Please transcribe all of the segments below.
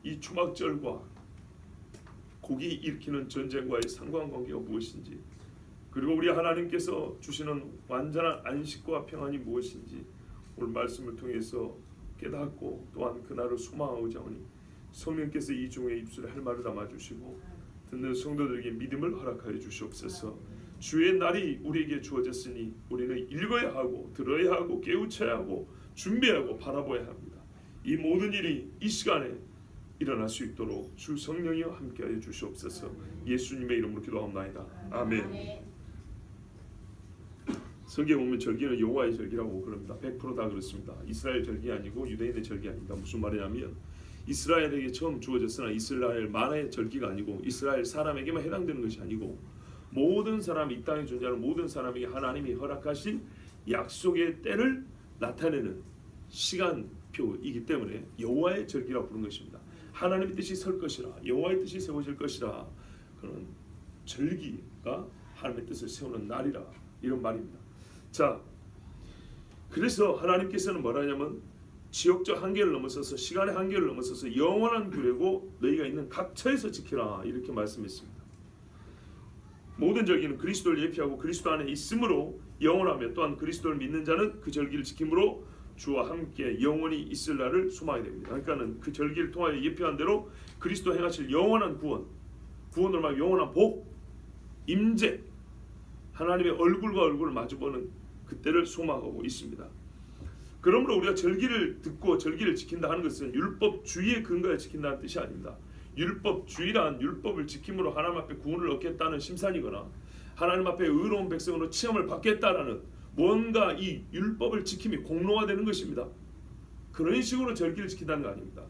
이 초막절과 곡이 일으키는 전쟁과의 상관관계가 무엇인지, 그리고 우리 하나님께서 주시는 완전한 안식과 평안이 무엇인지 오늘 말씀을 통해서 깨닫고 또한 그날을 소망하고자 하니 성령께서 이 중에 입술에 할 말을 담아주시고 듣는 성도들에게 믿음을 허락하여 주시옵소서. 주의 날이 우리에게 주어졌으니 우리는 읽어야 하고 들어야 하고 깨우쳐야 하고 준비하고 바라봐야 합니다. 이 모든 일이 이 시간에 일어날 수 있도록 주 성령이여 함께하여 주시옵소서. 예수님의 이름으로 기도합니다. 아멘. 성경에 보면 절기는 여호와의 절기라고 그럽니다. 100% 다 그렇습니다. 이스라엘 절기 아니고 유대인의 절기 아닙니다. 무슨 말이냐면 이스라엘에게 처음 주어졌으나 이스라엘 만의 절기가 아니고 이스라엘 사람에게만 해당되는 것이 아니고 모든 사람, 이 땅에 존재하는 모든 사람에게 하나님이 허락하신 약속의 때를 나타내는 시간표이기 때문에 여호와의 절기라고 부른 것입니다. 하나님의 뜻이 설 것이라, 여호와의 뜻이 세워질 것이라, 그런 절기가 하나님의 뜻을 세우는 날이라, 이런 말입니다. 자, 그래서 하나님께서는 뭐라 하냐면 지역적 한계를 넘어서서 시간의 한계를 넘어서서 영원한 규례고 너희가 있는 각처에서 지키라, 이렇게 말씀했습니다. 모든 절기는 그리스도를 예표하고 그리스도 안에 있으므로 영원하며 또한 그리스도를 믿는 자는 그 절기를 지킴으로 주와 함께 영원히 있을 날을 소망해야 됩니다. 그러니까는 그 절기를 통하여 예표한 대로 그리스도 행하실 영원한 구원으로 말하면 영원한 복, 임재, 하나님의 얼굴과 얼굴을 마주보는 그때를 소망하고 있습니다. 그러므로 우리가 절기를 듣고 절기를 지킨다 하는 것은 율법주의의 근거에 지킨다는 뜻이 아닙니다. 율법주의란 율법을 지킴으로 하나님 앞에 구원을 얻겠다는 심산이거나 하나님 앞에 의로운 백성으로 체험을 받겠다라는 뭔가 이 율법을 지킴이 공로화되는 것입니다. 그런 식으로 절기를 지킨다는 거 아닙니다.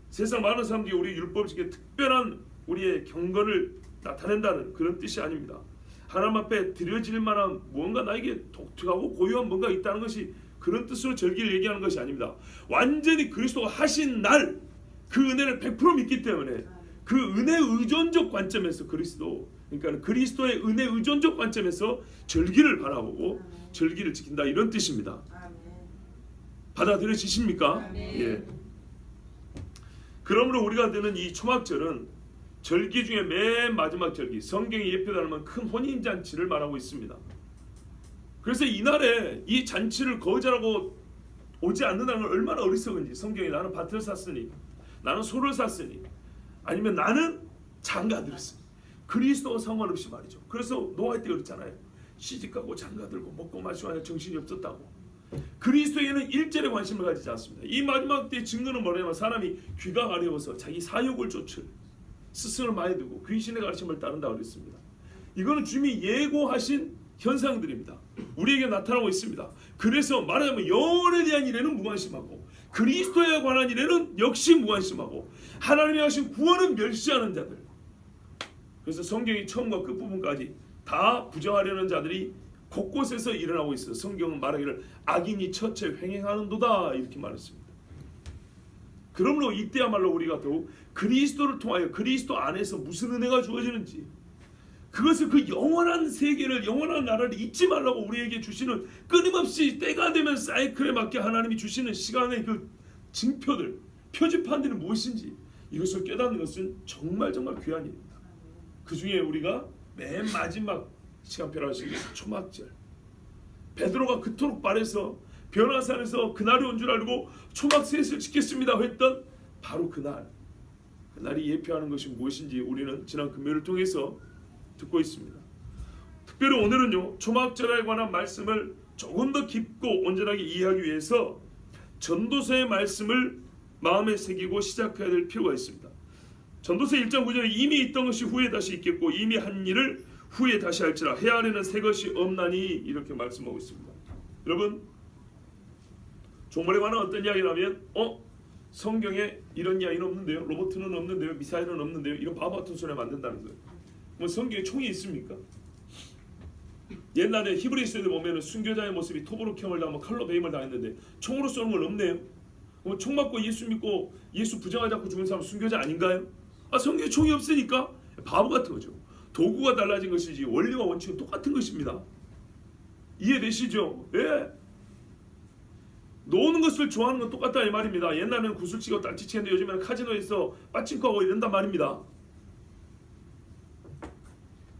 세상 많은 사람들이 우리 율법을 지키는 특별한 우리의 경건을 나타낸다는 그런 뜻이 아닙니다. 하나님 앞에 드려질 만한 뭔가 나에게 독특하고 고유한 뭔가 있다는 것이 그런 뜻으로 절기를 얘기하는 것이 아닙니다. 완전히 그리스도가 하신 날 그 은혜를 100% 믿기 때문에 그 은혜 의존적 관점에서 그러니까 그리스도의 은혜 의존적 관점에서 절기를 바라보고 절기를 지킨다, 이런 뜻입니다. 받아들여지십니까? 예. 그러므로 우리가 드는 이 초막절은 절기 중에 맨 마지막 절기, 성경이 예표하는 큰 혼인잔치를 말하고 있습니다. 그래서 이날에 이 잔치를 거절하고 오지 않는다는 건 얼마나 어리석은지, 성경에 나는 밭을 샀으니, 나는 소를 샀으니, 아니면 나는 장가 들었으니, 그리스도와 상관없이 말이죠. 그래서 노아할 때 그랬잖아요. 시집가고 장가 들고 먹고 마시고 하냐 정신이 없었다고. 그리스도에는 일절에 관심을 가지지 않습니다. 이 마지막 때 증거는 뭐냐면 사람이 귀가 가려워서 자기 사욕을 쫓을 스승을 많이 두고 귀신의 가르침을 따른다 그랬습니다. 이거는 주님이 예고하신 현상들입니다. 우리에게 나타나고 있습니다. 그래서 말하자면 영혼에 대한 일에는 무관심하고 그리스도에 관한 일에는 역시 무관심하고 하나님이 하신 구원은 멸시하는 자들. 그래서 성경이 처음과 끝부분까지 다 부정하려는 자들이 곳곳에서 일어나고 있어요. 성경은 말하기를 악인이 처체 횡행하는도다, 이렇게 말했습니다. 그러므로 이때야말로 우리가 더욱 그리스도를 통하여 그리스도 안에서 무슨 은혜가 주어지는지, 그것을 그 영원한 세계를, 영원한 나라를 잊지 말라고 우리에게 주시는, 끊임없이 때가 되면 사이클에 맞게 하나님이 주시는 시간의 그 징표들, 표지판들이 무엇인지 이것을 깨닫는 것은 정말 귀한 일입니다. 그 중에 우리가 맨 마지막 시간표를 하시는 초막절, 베드로가 그토록 말해서 변화산에서 그날이 온 줄 알고 초막셋을 지켰습니다 했던 바로 그날이 예표하는 것이 무엇인지 우리는 지난 금요일을 통해서 듣고 있습니다. 특별히 오늘은요, 초막절에 관한 말씀을 조금 더 깊고 온전하게 이해하기 위해서 전도서의 말씀을 마음에 새기고 시작해야 될 필요가 있습니다. 전도서 1장 9절에 이미 있던 것이 후에 다시 있겠고 이미 한 일을 후에 다시 할지라 해 아래는 새 것이 없나니, 이렇게 말씀하고 있습니다. 여러분, 종말에 관한 어떤 이야기라면 성경에 이런 이야기는 없는데요, 로봇은 없는데요, 미사일은 없는데요, 이런 바보 같은 소리 만든다는 거예요. 뭐 성경에 총이 있습니까? 옛날에 히브리서에 보면 순교자의 모습이 토브룩형을 당하고 칼로 배임을 당했는데 총으로 쏘는 건 없네요. 그럼 총 맞고 예수 믿고 예수 부정하지 않고 죽은 사람 순교자 아닌가요? 성경에 총이 없으니까 바보 같은 거죠. 도구가 달라진 것이지 원리와 원칙은 똑같은 것입니다. 이해되시죠? 예. 노는 노는 것을 좋아하는 건 똑같다 이 말입니다. 옛날에는 구슬치고 딱지치는데 요즘에는 카지노에서 빠친코하고 이런단 말입니다.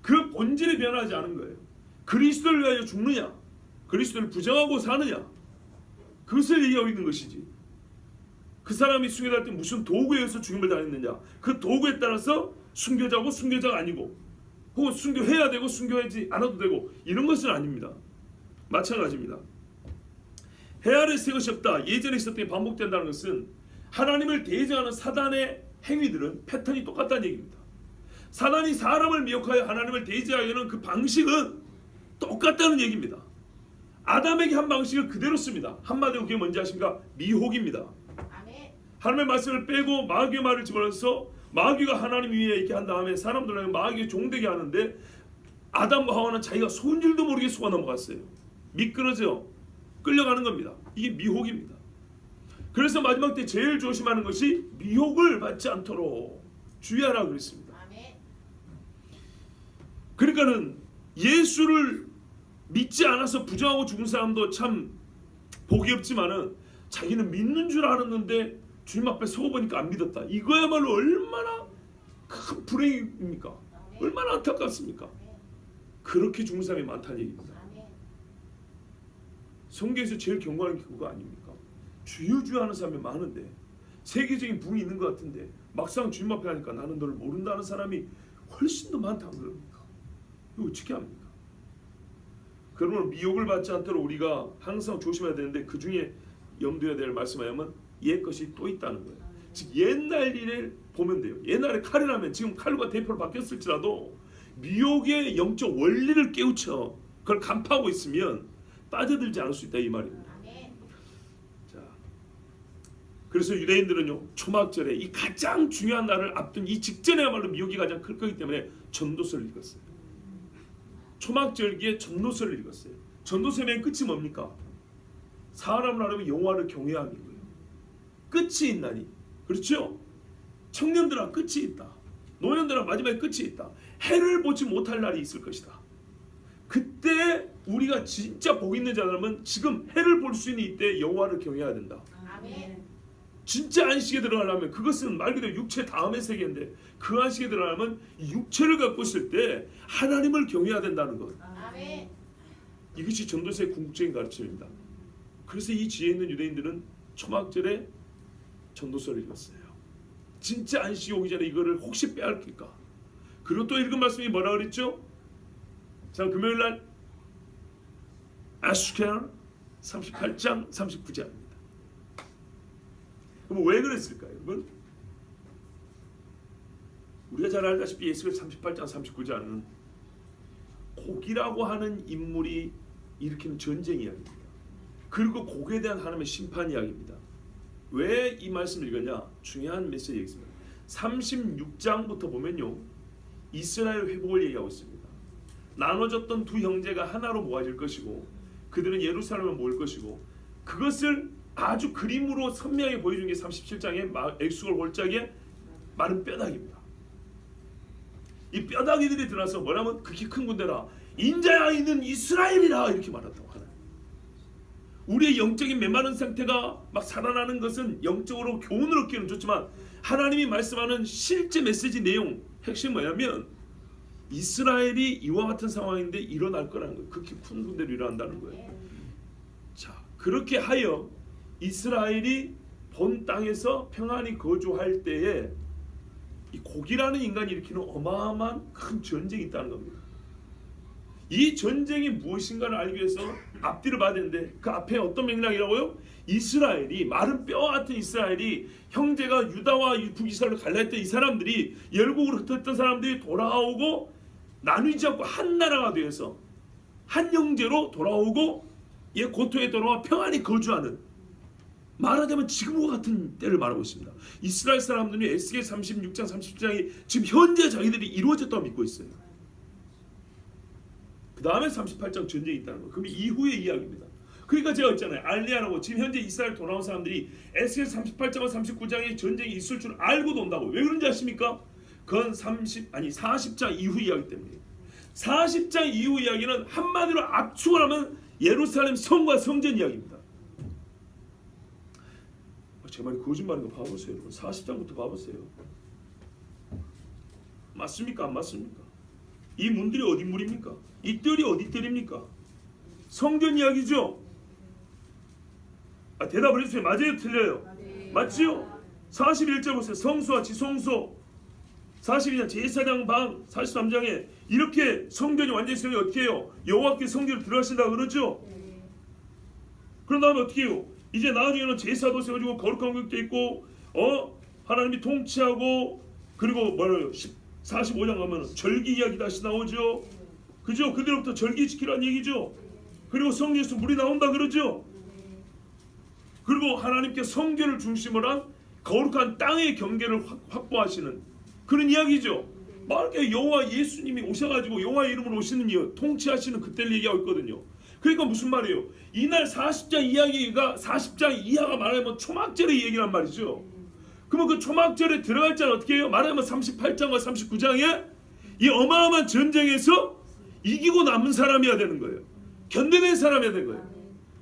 그 본질이 변하지 않은 거예요. 그리스도를 위하여 죽느냐, 그리스도를 부정하고 사느냐, 그것을 얘기하고 있는 것이지. 그 사람이 순교할 때 무슨 도구에 의해서 죽임을 당했느냐, 그 도구에 따라서 순교자고 순교자가 아니고, 혹은 순교해야 되고 순교하지 않아도 되고, 이런 것은 아닙니다. 마찬가지입니다. 해 아래 새 것이 없다, 예전에 있었던 게 반복된다는 것은 하나님을 대적하는 사단의 행위들은 패턴이 똑같다는 얘기입니다. 사단이 사람을 미혹하여 하나님을 대적하게 하는 그 방식은 똑같다는 얘기입니다. 아담에게 한 방식을 그대로 씁니다. 한마디로 그게 뭔지 아십니까? 미혹입니다. 하나님의 말씀을 빼고 마귀의 말을 집어넣어서 마귀가 하나님 위에 이렇게 한 다음에 사람들은 마귀의 종되게 하는데, 아담과 하와는 자기가 손질도 모르게 속아 넘어갔어요. 미끄러져 끌려가는 겁니다. 이게 미혹입니다. 그래서 마지막 때 제일 조심하는 것이 미혹을 받지 않도록 주의하라고 그랬습니다. 그러니까는 예수를 믿지 않아서 부정하고 죽은 사람도 참 복이 없지만은, 자기는 믿는 줄 알았는데 주님 앞에 서보니까 안 믿었다, 이거야말로 얼마나 큰 불행입니까? 얼마나 안타깝습니까? 그렇게 죽은 사람이 많다는 얘기입니다. 성경에서 제일 경고하는 게 그거 아닙니까? 주여 주여 하는 사람이 많은데, 세계적인 붕이 있는 것 같은데 막상 주님 앞에 하니까 나는 너를 모른다는 사람이 훨씬 더 많다는 겁니까? 이거 어떻게 합니까? 그러면 미혹을 받지 않도록 우리가 항상 조심해야 되는데, 그 중에 염두해야 될 말씀하면 옛 것이 또 있다는 거예요. 즉 옛날 일을 보면 돼요. 옛날에 칼이라면 지금 칼과 대표로 바뀌었을지라도 미혹의 영적 원리를 깨우쳐 그걸 간파하고 있으면 빠져들지 않을 수 있다 이 말입니다. 자, 그래서 유대인들은요, 초막절에 이 가장 중요한 날을 앞둔 이 직전에야말로 미혹이 가장 클 거기 때문에 전도서를 읽었어요. 초막절기에 전도서를 읽었어요. 전도서의 맨 끝이 뭡니까? 사람을 하려면 여호와를 경외함이고요. 끝이 있나니, 그렇죠? 청년들아 끝이 있다. 노년들아 마지막에 끝이 있다. 해를 보지 못할 날이 있을 것이다. 그때 우리가 진짜 복 있는 자라면 지금 해를 볼 수 있는 이때 여호와를 경외해야 된다. 아멘. 진짜 안식에 들어가려면, 그것은 말 그대로 육체 다음의 세계인데, 그 안식에 들어가려면 육체를 갖고 있을 때 하나님을 경외해야 된다는 것. 아멘. 이것이 전도서의 궁극적인 가르침입니다. 그래서 이 지혜 있는 유대인들은 초막절에 전도서를 읽었어요. 진짜 안식이 오기 전에 이거를 혹시 빼앗길까. 그리고 또 읽은 말씀이 뭐라 그랬죠? 자, 금요일날 에스겔 38장 39절입니다. 그럼 왜 그랬을까요, 여러분? 우리가 잘 알다시피 에스겔 38장 39절은 곡이라고 하는 인물이 일으키는 전쟁 이야기입니다. 그리고 곡에 대한 하나님의 심판 이야기입니다. 왜 이 말씀을 읽었냐? 중요한 메시지가 있습니다. 36장부터 보면요, 이스라엘 회복을 얘기하고 있습니다. 나눠졌던 두 형제가 하나로 모아질 것이고, 그들은 예루살렘을 모을 것이고, 그것을 아주 그림으로 선명하게 보여준 게 37장의 엑수골 골짜기의 마른 뼈다귀입니다. 이 뼈다귀들이 들어와서 뭐라면 극히 큰 군대라, 인자야 있는 이스라엘이라 이렇게 말한다고 하나요. 우리의 영적인 메마른 상태가 막 살아나는 것은 영적으로 교훈을 얻기는 좋지만, 하나님이 말씀하는 실제 메시지 내용 핵심이 뭐냐면 이스라엘이 이와 같은 상황인데 일어날 거라는 거예요. 극히 큰 군대로 일어난다는 거예요. 자, 그렇게 하여 이스라엘이 본 땅에서 평안히 거주할 때에 이 곡이라는 인간이 일으키는 어마어마한 큰 전쟁이 있다는 겁니다. 이 전쟁이 무엇인가를 알기 위해서 앞뒤를 봐야 되는데, 그 앞에 어떤 맥락이라고요? 이스라엘이, 마른 뼈와 같은 이스라엘이, 형제가 유다와 북이스라엘로 갈라했던 이 사람들이, 열국으로 흩어졌던 사람들이 돌아오고 나누지 않고 한 나라가 되어서 한 형제로 돌아오고 이 고토에 돌아와 평안히 거주하는, 말하자면 지금과 같은 때를 말하고 있습니다. 이스라엘 사람들이 에스겔 36장 37장이 지금 현재 자기들이 이루어졌다고 믿고 있어요. 그 다음에 38장 전쟁이 있다는 거. 그럼 이후의 이야기입니다. 그러니까 제가 했잖아요. 알리야라고 지금 현재 이스라엘 돌아온 사람들이 에스겔 38장과 39장에 전쟁이 있을 줄 알고도 온다고. 왜 그런지 아십니까? 그건 40장 이후 이야기 때문에. 40장 이후 이야기는 한마디로 압축을 하면 예루살렘 성과 성전 이야기입니다. 제 말이 거짓말인 거 봐보세요. 여러분 40장부터 봐보세요. 맞습니까? 안 맞습니까? 이 문들이 어디 물입니까? 이 뜰이 어디 뜰입니까? 성전 이야기죠? 대답을 해주세요. 맞아요? 틀려요? 맞지요? 41절 보세요. 성소와 지성소 42장 제사장 방 43장에 이렇게 성전이 완전히 성이 어떻게 해요? 여호와께 성전을 들어가신다 그러죠? 그런 다음에 어떻게 해요? 이제 나중에는 제사도 세워지고 거룩한 것도 있고 하나님이 통치하고 그리고 뭐래요? 45장 가면 절기 이야기 다시 나오죠. 그죠? 그대로부터 절기 지키라는 얘기죠. 그리고 성전에서 물이 나온다 그러죠. 그리고 하나님께 성전을 중심으로 한 거룩한 땅의 경계를 확보하시는 그런 이야기죠. 만약에 여호와 예수님이 오셔가지고 여호와의 이름으로 오시는 이유 통치하시는 그때를 얘기하고 있거든요. 그러니까 무슨 말이에요? 이날 40장 이야기가 40장 이하가 말하면 초막절의 얘기란 말이죠. 그러면 그 초막절에 들어갈 자는 어떻게 해요? 말하면 38장과 39장에 이 어마어마한 전쟁에서 이기고 남은 사람이어야 되는 거예요. 견뎌낸 사람이어야 되는 거예요.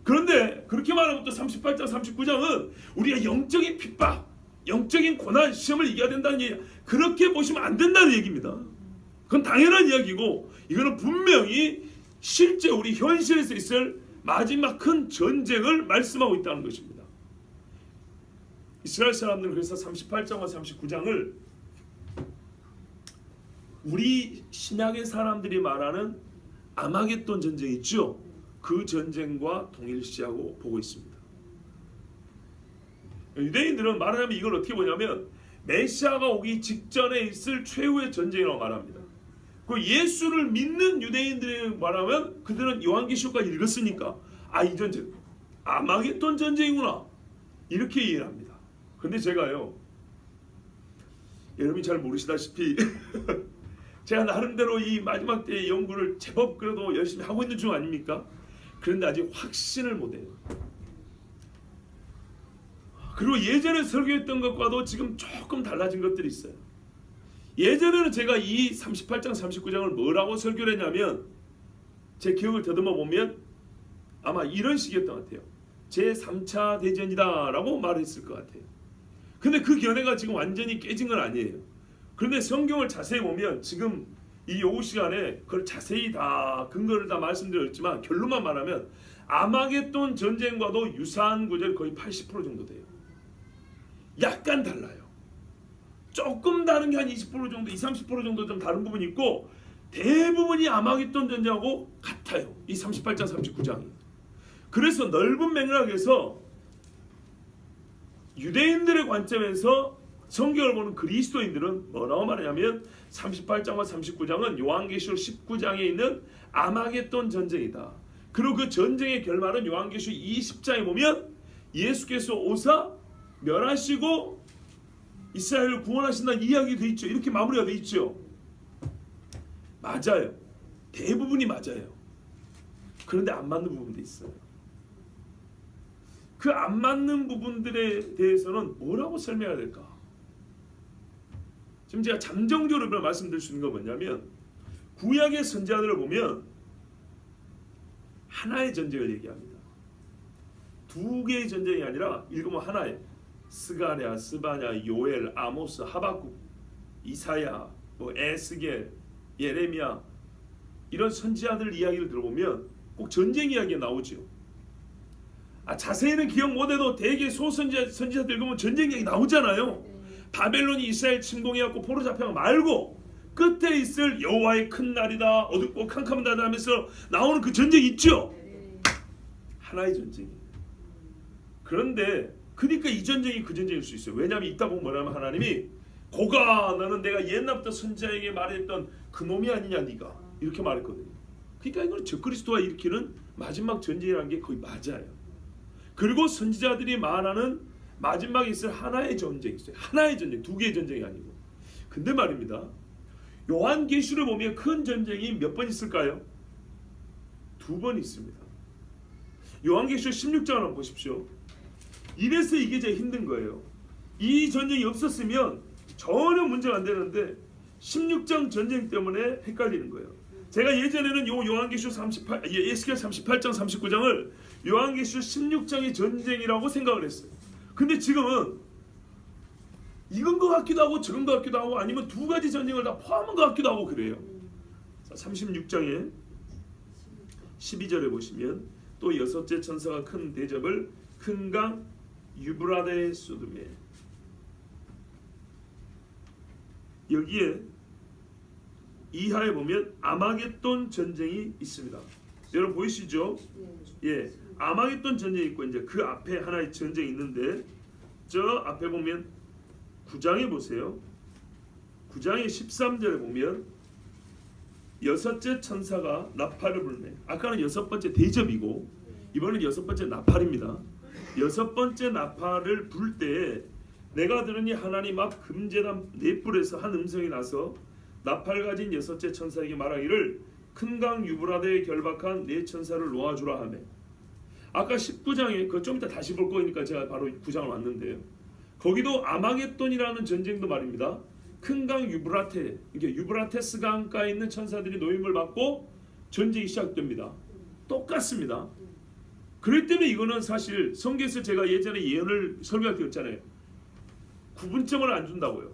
그런데 그렇게 말하면 또 38장 39장은 우리가 영적인 핍박, 영적인 고난, 시험을 이겨야 된다는 얘기, 그렇게 보시면 안 된다는 얘기입니다. 그건 당연한 이야기고 이거는 분명히 실제 우리 현실에서 있을 마지막 큰 전쟁을 말씀하고 있다는 것입니다. 이스라엘 사람들은 그래서 38장과 39장을 우리 신약의 사람들이 말하는 아마겟돈 전쟁 있죠? 그 전쟁과 동일시하고 보고 있습니다. 유대인들은 말하자면 이걸 어떻게 보냐면 메시아가 오기 직전에 있을 최후의 전쟁이라고 말합니다. 그 예수를 믿는 유대인들이 말하면 그들은 요한계시록까지 읽었으니까 이 전쟁 아마겟돈 전쟁이구나 이렇게 이해를 합니다. 근데 제가요, 여러분이 잘 모르시다시피 제가 나름대로 이 마지막 때의 연구를 제법 그래도 열심히 하고 있는 중 아닙니까? 그런데 아직 확신을 못해요. 그리고 예전에 설교했던 것과도 지금 조금 달라진 것들이 있어요. 예전에는 제가 이 38장 39장을 뭐라고 설교를 했냐면 제 기억을 더듬어 보면 아마 이런 식이었던 것 같아요. 제3차 대전이다 라고 말했을 것 같아요. 근데 그 견해가 지금 완전히 깨진 건 아니에요. 그런데 성경을 자세히 보면 지금 이 요구 시간에 그걸 자세히 다 근거를 다 말씀드렸지만 결론만 말하면 아마겟돈 전쟁과도 유사한 구절이 거의 80% 정도 돼요. 약간 달라요. 조금 다른 게 한 20% 정도, 20-30% 정도 좀 다른 부분이 있고 대부분이 아마겟돈 전쟁하고 같아요. 이 38장 39장이. 그래서 넓은 맥락에서 유대인들의 관점에서 성경을 보는 그리스도인들은 뭐라고 말하냐면 38장과 39장은 요한계시록 19장에 있는 아마겟돈 전쟁이다. 그리고 그 전쟁의 결말은 요한계시록 20장에 보면 예수께서 오사 멸하시고 이스라엘을 구원하신다는 이야기도 있죠. 이렇게 마무리가 돼 있죠. 맞아요. 대부분이 맞아요. 그런데 안 맞는 부분도 있어요. 그 안 맞는 부분들에 대해서는 뭐라고 설명해야 될까? 지금 제가 잠정적으로 말씀드릴 수 있는 건 뭐냐면 구약의 선지자들을 보면 하나의 전쟁을 얘기합니다. 두 개의 전쟁이 아니라 읽으면 하나예요. 스가랴, 스바냐, 요엘, 아모스, 하박국, 이사야, 에스겔, 예레미야 이런 선지자들 이야기를 들어보면 꼭 전쟁 이야기가 나오죠. 자세히는 기억 못해도 대개 선지자들 읽으면 전쟁 이야기 나오잖아요. 바벨론이 이스라엘 침공해갖고 포로 잡혀가 말고 끝에 있을 여호와의 큰 날이다, 어둡고 캄캄하다 하면서 나오는 그 전쟁이 있죠. 하나의 전쟁이에요. 그런데 그러니까 이 전쟁이 그 전쟁일 수 있어요. 왜냐하면 이따 보면 뭐냐면 하나님이 고가 너는 내가 옛날부터 선지자에게 말했던 그 놈이 아니냐 네가 이렇게 말했거든요. 그러니까 이건 적그리스도가 일으키는 마지막 전쟁이라는 게 거의 맞아요. 그리고 선지자들이 말하는 마지막에 있을 하나의 전쟁이 있어요. 하나의 전쟁, 두 개의 전쟁이 아니고. 근데 말입니다. 요한계시를 보면 큰 전쟁이 몇 번 있을까요? 2번 있습니다. 요한계시록 16장을 한번 보십시오. 이래서 이게 제일 힘든 거예요. 이 전쟁이 없었으면 전혀 문제가 안 되는데 16장 전쟁 때문에 헷갈리는 거예요. 제가 예전에는 요한계시록 에스겔 38장 39장을 요한계시록 16장의 전쟁이라고 생각을 했어요. 근데 지금은 이건 것 같기도 하고 저건 것 같기도 하고 아니면 두 가지 전쟁을 다 포함한 것 같기도 하고 그래요. 36장에 12절에 보시면 또 여섯째 천사가 큰 대접을 큰 강 유브라데에 쏟으매, 여기에 이하에 보면 아마겟돈 전쟁이 있습니다. 여러분 보이시죠? 예, 아마겟돈 전쟁이 있고 이제 그 앞에 하나의 전쟁이 있는데 저 앞에 보면 9장에 보세요. 9장의 13절에 보면 여섯째 천사가 나팔을 불매. 아까는 여섯 번째 대접이고 이번엔 여섯 번째 나팔입니다. 여섯 번째 나팔을 불 때 내가 들으니 하나님 앞 금제단 네 뿔에서 한 음성이 나서 나팔 가진 여섯째 천사에게 말하기를 큰 강 유브라데에 결박한 네 천사를 놓아주라 하며, 아까 19장에 그거 좀 이따 다시 볼 거니까 제가 바로 9장을 왔는데요. 거기도 아마겟돈이라는 전쟁도 말입니다. 큰 강 유브라테, 이게 유브라테스 강가에 있는 천사들이 노임을 받고 전쟁이 시작됩니다. 똑같습니다. 그렇기 때문에 이거는 사실 성경에서 제가 예전에 예언을 설교할 때 했잖아요. 구분점을 안 준다고요.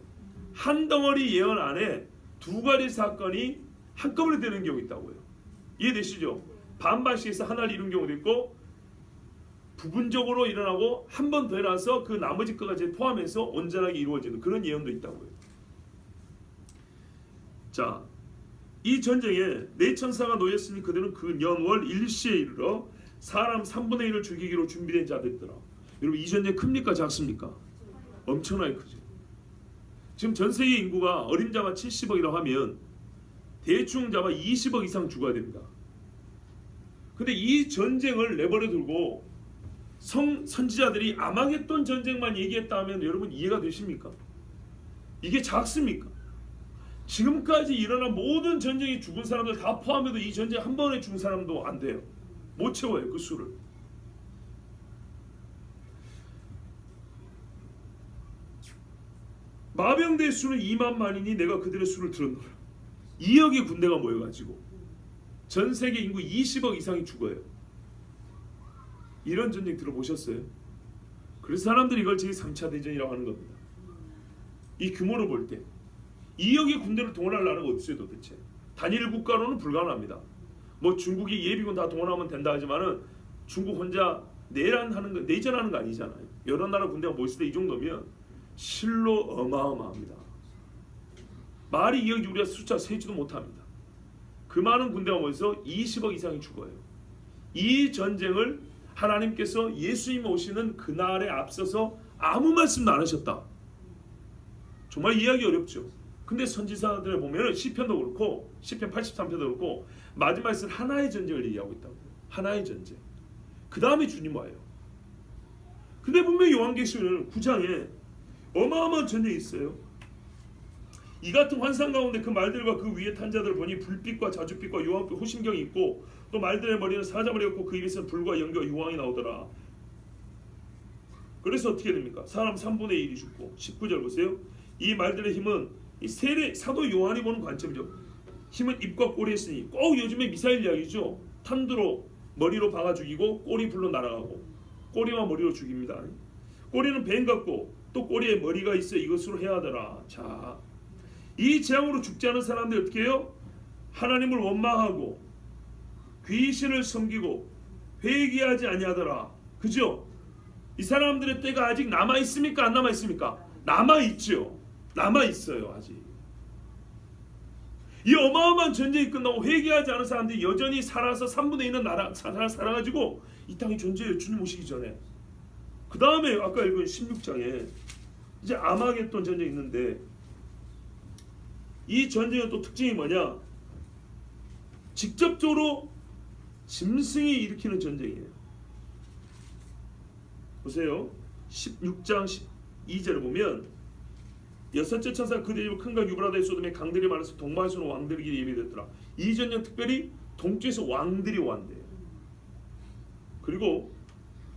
한 덩어리 예언 안에 두 가지 사건이 한꺼번에 되는 경우 있다고요. 이해되시죠? 반반씩해서 하나를 이룬 경우도 있고 부분적으로 일어나고 한 번 더 일어나서 그 나머지 것까지 포함해서 온전하게 이루어지는 그런 예언도 있다고요. 자, 이 전쟁에 네 천사가 놓였으니 그들은 그 년월 일시에 이르러 사람 3분의 1을 죽이기로 준비된 자들이더라. 여러분 이 전쟁 큽니까 작습니까? 엄청나게 크죠. 지금 전 세계 인구가 어림잡아 70억이라고 하면 대충 잡아 20억 이상 죽어야 됩니다. 근데 이 전쟁을 내버려 두고 선지자들이 아마겟돈 전쟁만 얘기했다 하면 여러분 이해가 되십니까? 이게 작습니까? 지금까지 일어난 모든 전쟁에 죽은 사람들 다 포함해도 이 전쟁 한 번에 죽은 사람도 안 돼요. 못 채워요 그 수를. 마병대 수는 2만만이니 내가 그들의 수를 들었노라. 2억의 군대가 모여가지고 전 세계 인구 20억 이상이 죽어요. 이런 전쟁 들어보셨어요? 그래서 사람들이 이걸 제3차 대전이라고 하는 겁니다. 이 규모로 볼 때 2억의 군대를 동원할 나라가 어딨어요 도대체. 단일 국가로는 불가능합니다. 뭐 중국이 예비군 다 동원하면 된다 하지만은 중국 혼자 내전하는 거 아니잖아요. 여러 나라 군대가 모였을 때 이 정도면 실로 어마어마합니다. 말이 2억이 우리가 숫자 세지도 못합니다. 그 많은 군대가 모여서 20억 이상이 죽어요. 이 전쟁을 하나님께서 예수님 오시는 그날에 앞서서 아무 말씀도 안 하셨다. 정말 이해하기 어렵죠. 근데 선지자들을 보면 시편도 그렇고 시편 83편도 그렇고 마지막에서 하나의 전쟁을 얘기하고 있다고. 하나의 전쟁. 그 다음에 주님 와요. 근데 분명히 요한계시록 9장에 어마어마한 전쟁이 있어요. 이 같은 환상 가운데 그 말들과 그 위에 탄 자들을 보니 불빛과 자줏빛과 유황빛 호심경이 있고 또 말들의 머리는 사자머리 같고 그 입에서 불과 연기와 유황이 나오더라. 그래서 어떻게 됩니까? 사람 3분의 1이 죽고 19절 보세요. 이 말들의 힘은 이 사도 요한이 보는 관점이죠. 힘은 입과 꼬리에 있으니 꼭 요즘에 미사일 이야기죠. 탄두로 머리로 박아 죽이고 꼬리 불로 날아가고 꼬리와 머리로 죽입니다. 꼬리는 뱀 같고 또 꼬리에 머리가 있어 이것으로 해야 하더라. 자, 이 재앙으로 죽지 않은 사람들이 어떻게 해요? 하나님을 원망하고 귀신을 섬기고 회개하지 아니하더라. 그죠? 이 사람들의 때가 아직 남아 있습니까? 안 남아 있습니까? 남아 있죠. 남아 있어요 아직. 이 어마어마한 전쟁이 끝나고 회개하지 않은 사람들이 여전히 살아서 3분의 1은 살아가지고 이 땅이 존재해요. 주님 오시기 전에. 그 다음에 아까 읽은 16장에 이제 아마겟돈 전쟁이 있는데 이 전쟁의 또 특징이 뭐냐? 직접적으로 짐승이 일으키는 전쟁이에요. 보세요. 16장 12절을 보면 여섯째 천사 그 대접을 큰 강 유브라데에 쏟으며 강들이 많아서 동방에서는 왕들에게 예비됐더라. 이 전쟁 특별히 동쪽에서 왕들이 왔대요. 그리고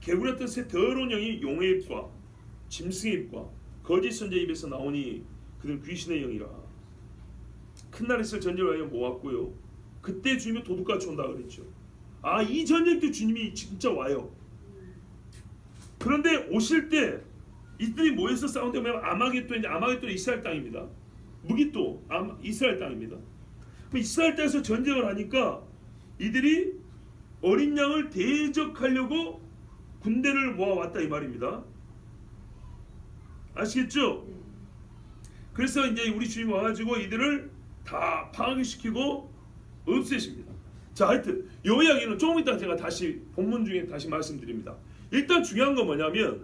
개구리같은 새 더러운 영이 용의 입과 짐승의 입과 거짓 선지자의 입에서 나오니 그들은 귀신의 영이라. 큰 날에 있을 전쟁을 위하여 모았고요. 그때 주님이 도둑같이 온다 그랬죠. 아, 이 전쟁 때 주님이 진짜 와요. 그런데 오실 때 이들이 모여서 싸운데 보면 아마겟돈이 이스라엘 땅입니다. 무깃도 이스라엘 땅입니다. 이스라엘 땅에서 전쟁을 하니까 이들이 어린 양을 대적하려고 군대를 모아왔다 이 말입니다. 아시겠죠? 그래서 이제 우리 주님 와가지고 이들을 다 파괴시키고 없애십니다. 자, 하여튼 이 이야기는 조금 이따 제가 다시 본문 중에 다시 말씀드립니다. 일단 중요한 건 뭐냐면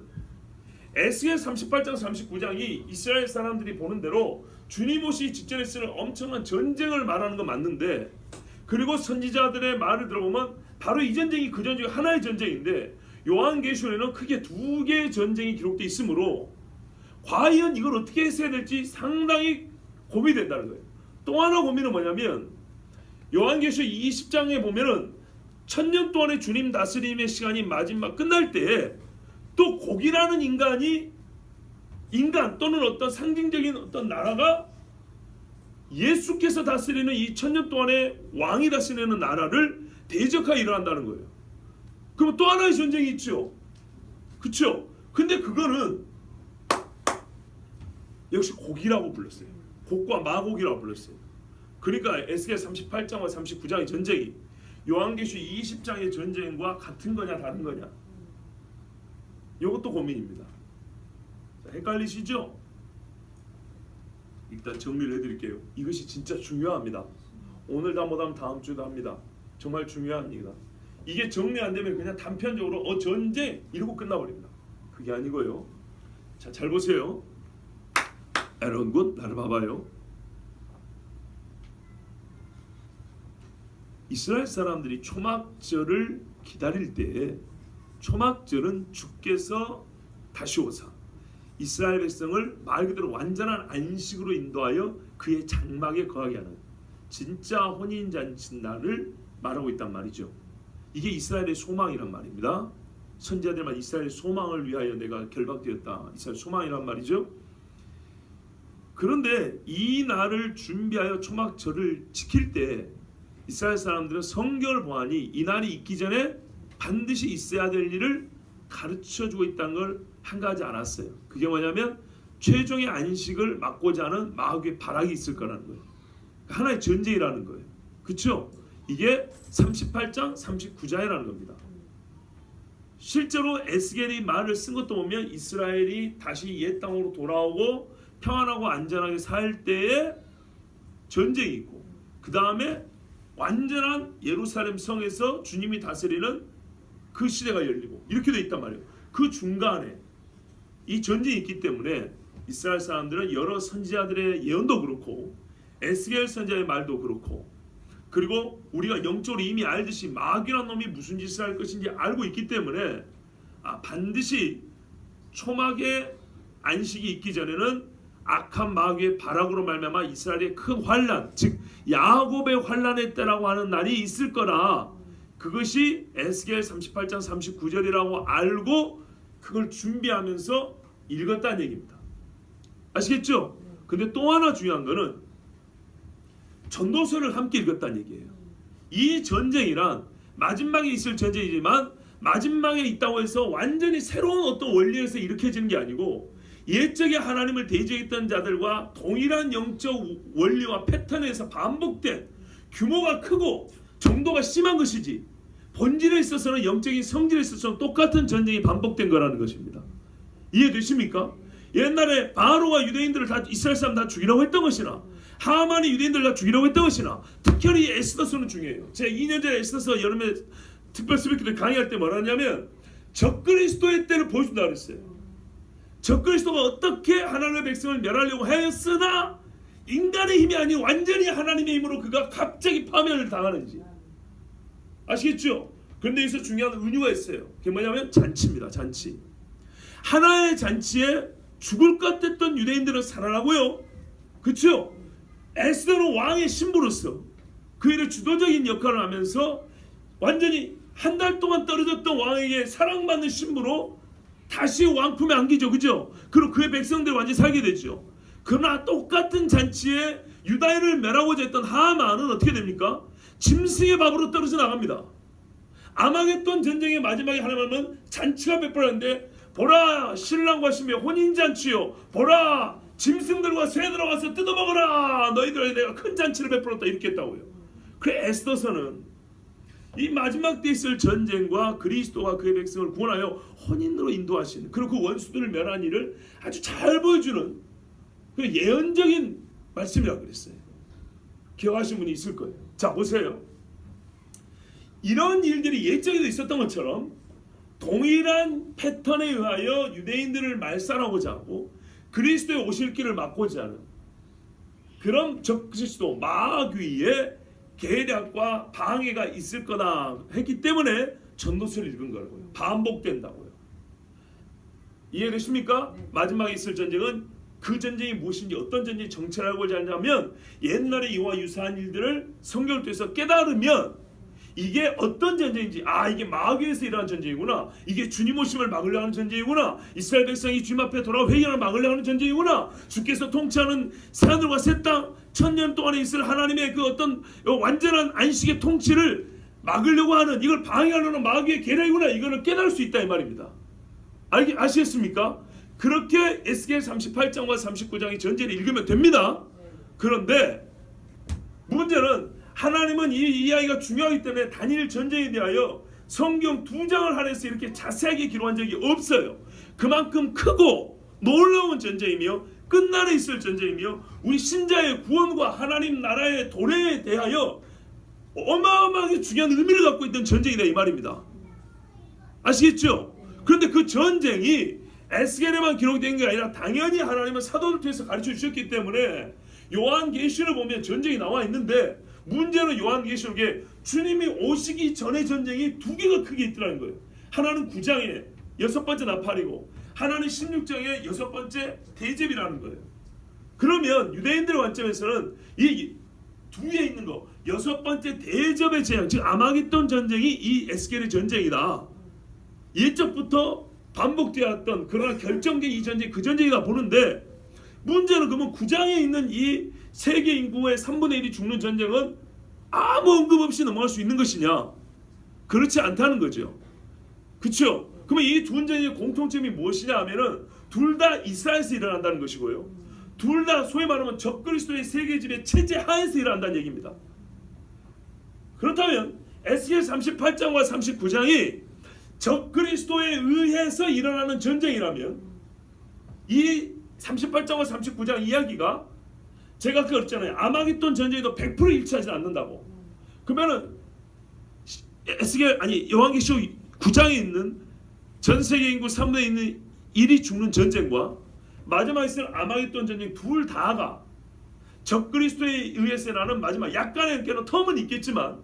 에스겔 38장 39장이 이스라엘 사람들이 보는 대로 주님 오시기 직전에 쓰는 엄청난 전쟁을 말하는 건 맞는데, 그리고 선지자들의 말을 들어보면 바로 이 전쟁이 그 전쟁 하나의 전쟁인데 요한계시록에는 크게 두 개의 전쟁이 기록되어 있으므로 과연 이걸 어떻게 했어야 될지 상당히 고민이 된다는 거예요. 또 하나 고민은 뭐냐면 요한계시록 20장에 보면은 1000년 동안의 주님 다스림의 시간이 마지막 끝날 때 또 곡이라는 인간 또는 어떤 상징적인 어떤 나라가 예수께서 다스리는 이 1000년 동안의 왕이 다스리는 나라를 대적하여 일어난다는 거예요. 그럼 또 하나의 전쟁이 있죠. 그렇죠? 근데 그거는 역시 곡이라고 불렀어요. 곡과 마곡이라고 불렀어요. 그러니까 에스겔 38장과 39장의 전쟁이 요한계시록 20장의 전쟁과 같은 거냐 다른 거냐, 이것도 고민입니다. 헷갈리시죠? 일단 정리를 해드릴게요. 이것이 진짜 중요합니다. 오늘 다 못하면 다음 주도 합니다. 정말 중요합니다. 이게 정리 안 되면 그냥 단편적으로 전쟁 이러고 끝나버립니다. 그게 아니고요. 자, 잘 보세요. 에런 굿, 나를 봐봐요. 이스라엘 사람들이 초막절을 기다릴 때, 초막절은 주께서 다시 오사 이스라엘 백성을 말 그대로 완전한 안식으로 인도하여 그의 장막에 거하게 하는 진짜 혼인잔치 날을 말하고 있단 말이죠. 이게 이스라엘의 소망이란 말입니다. 선지자들만 이스라엘의 소망을 위하여 내가 결박되었다, 이스라엘 소망이란 말이죠. 그런데 이 날을 준비하여 초막절을 지킬 때 이스라엘 사람들은 성경을 보아하니 이 날이 있기 전에 반드시 있어야 될 일을 가르쳐주고 있다는 걸 한 가지 알았어요. 그게 뭐냐면 최종의 안식을 막고자 하는 마귀의 발악이 있을 거라는 거예요. 하나의 전쟁이라는 거예요. 그렇죠? 이게 38장 39장이라는 겁니다. 실제로 에스겔이 말을 쓴 것도 보면 이스라엘이 다시 옛 땅으로 돌아오고 평안하고 안전하게 살 때에 전쟁이 있고, 그 다음에 완전한 예루살렘 성에서 주님이 다스리는 그 시대가 열리고, 이렇게 돼 있단 말이에요. 그 중간에 이 전쟁이 있기 때문에 이스라엘 사람들은 여러 선지자들의 예언도 그렇고 에스겔 선지자의 말도 그렇고, 그리고 우리가 영적으로 이미 알듯이 마귀란 놈이 무슨 짓을 할 것인지 알고 있기 때문에 반드시 초막의 안식이 있기 전에는 악한 마귀의 발악으로 말미암아 이스라엘의 큰 환난, 즉 야곱의 환난의 때라고 하는 날이 있을 거라, 그것이 에스겔 38장 39절이라고 알고 그걸 준비하면서 읽었다는 얘기입니다. 아시겠죠? 근데 또 하나 중요한 거는 전도서를 함께 읽었다는 얘기예요. 이 전쟁이란 마지막에 있을 전쟁이지만 마지막에 있다고 해서 완전히 새로운 어떤 원리에서 일으켜지는 게 아니고 옛적에 하나님을 대적했던 자들과 동일한 영적 원리와 패턴에서 반복된, 규모가 크고 정도가 심한 것이지 본질에 있어서는 영적인 성질에 있어서는 똑같은 전쟁이 반복된 거라는 것입니다. 이해되십니까? 옛날에 바로가 유대인들을 다 이스라엘 사람 다 죽이라고 했던 것이나 하만이 유대인들을 다 죽이라고 했던 것이나 특별히 에스더서는 중요해요. 제가 2년 전에 에스더서 여름에 특별 스피커들 강의할 때 뭐라 하냐면 적그리스도의 때를 보여준다 그랬어요. 적그리스도가 어떻게 하나님의 백성을 멸하려고 하였으나 인간의 힘이 아닌 완전히 하나님의 힘으로 그가 갑자기 파멸을 당하는지 아시겠죠? 그런데 여기서 중요한 은유가 있어요. 그게 뭐냐면 잔치입니다. 잔치. 하나의 잔치에 죽을 것 같았던 유대인들은 살아나고요. 그렇죠? 에스더는 왕의 신부로서 그 일의 주도적인 역할을 하면서 완전히 한 달 동안 떨어졌던 왕에게 사랑받는 신부로 다시 왕품에 안기죠. 그죠? 그리고 그의 백성들이 완전히 살게 되죠. 그러나 똑같은 잔치에 유다인을 멸하고자 했던 하만은 어떻게 됩니까? 짐승의 밥으로 떨어져 나갑니다. 아마겟돈 전쟁의 마지막에 하나님은 잔치가 베풀었는데 보라 신랑과 신부의 혼인잔치요, 보라 짐승들과 새들아 가서 뜯어먹어라, 너희들에게 내가 큰 잔치를 베풀었다, 이렇게 했다고요. 그래 에스더서는 이 마지막 때 있을 전쟁과 그리스도가 그의 백성을 구원하여 혼인으로 인도하시는, 그리고 그 원수들을 멸한 일을 아주 잘 보여주는 그 예언적인 말씀이라고 그랬어요. 기억하신 분이 있을 거예요. 자 보세요. 이런 일들이 예정에도 있었던 것처럼 동일한 패턴에 의하여 유대인들을 말살하고자 하고 그리스도의 오실 길을 막고자 하는 그런 적그리스도 마귀의 계략과 방해가 있을 거다 했기 때문에 전도서를 읽은 거라고요. 반복된다고요. 이해되십니까? 네. 마지막에 있을 전쟁은 그 전쟁이 무엇인지, 어떤 전쟁이 정체를 알고자 하냐면 옛날에 이와 유사한 일들을 성경을 통해서 깨달으면 이게 어떤 전쟁인지, 이게 마귀에서 일어난 전쟁이구나, 이게 주님 오심을 막으려 하는 전쟁이구나, 이스라엘 백성이 주님 앞에 돌아와 회개를 막으려 하는 전쟁이구나, 주께서 통치하는 새하늘과 새 땅 1000년 동안에 있을 하나님의 그 어떤 완전한 안식의 통치를 막으려고 하는, 이걸 방해하려는 마귀의 계략이구나, 이거는 깨달을 수 있다 이 말입니다. 아시겠습니까? 그렇게 에스겔 38장과 39장의 전제를 읽으면 됩니다. 그런데 문제는 하나님은 이 이야기가 중요하기 때문에 단일 전쟁에 대하여 성경 2장을 한해서 이렇게 자세하게 기록한 적이 없어요. 그만큼 크고 놀라운 전쟁이며 끝날에 있을 전쟁이며 우리 신자의 구원과 하나님 나라의 도래에 대하여 어마어마하게 중요한 의미를 갖고 있던 전쟁이다 이 말입니다. 아시겠죠? 그런데 그 전쟁이 에스겔에만 기록된 게 아니라 당연히 하나님은 사도를 통해서 가르쳐 주셨기 때문에 요한계시를 보면 전쟁이 나와 있는데, 문제는 요한계시록에 주님이 오시기 전의 전쟁이 2개가 크게 있더라는 거예요. 하나는 9장에 6번째 나팔이고 하나는 16장에 6번째 대접이라는 거예요. 그러면 유대인들의 관점에서는 이 뒤에 있는 거 6번째 대접의 재앙, 즉 아마겟돈 전쟁이 이 에스겔의 전쟁이다. 예적부터 반복되었던 그러나 결정적인 이 전쟁, 그 전쟁이다 보는데, 문제는 그러면 9장에 있는 이 세계 인구의 3분의 1이 죽는 전쟁은 아무 언급 없이 넘어갈 수 있는 것이냐? 그렇지 않다는 거죠. 그렇죠? 그러면 이 두 전쟁의 공통점이 무엇이냐 하면은 둘 다 이스라엘에서 일어난다는 것이고요. 둘 다 소위 말하면 적그리스도의 세계 지배 체제 하에서 일어난다는 얘기입니다. 그렇다면 에스겔 38장과 39장이 적그리스도에 의해서 일어나는 전쟁이라면 이 38장과 39장 이야기가, 제가 그랬잖아요. 아마겟돈 전쟁에도 100% 일치하지 않는다고. 그러면은 요한계시록 9장에 있는 전 세계 인구 3분의 1이 죽는 전쟁과 마지막에 있을 아마겟돈 전쟁 둘 다가 적그리스도에 의해서 일어나는 마지막, 약간의 텀은 있겠지만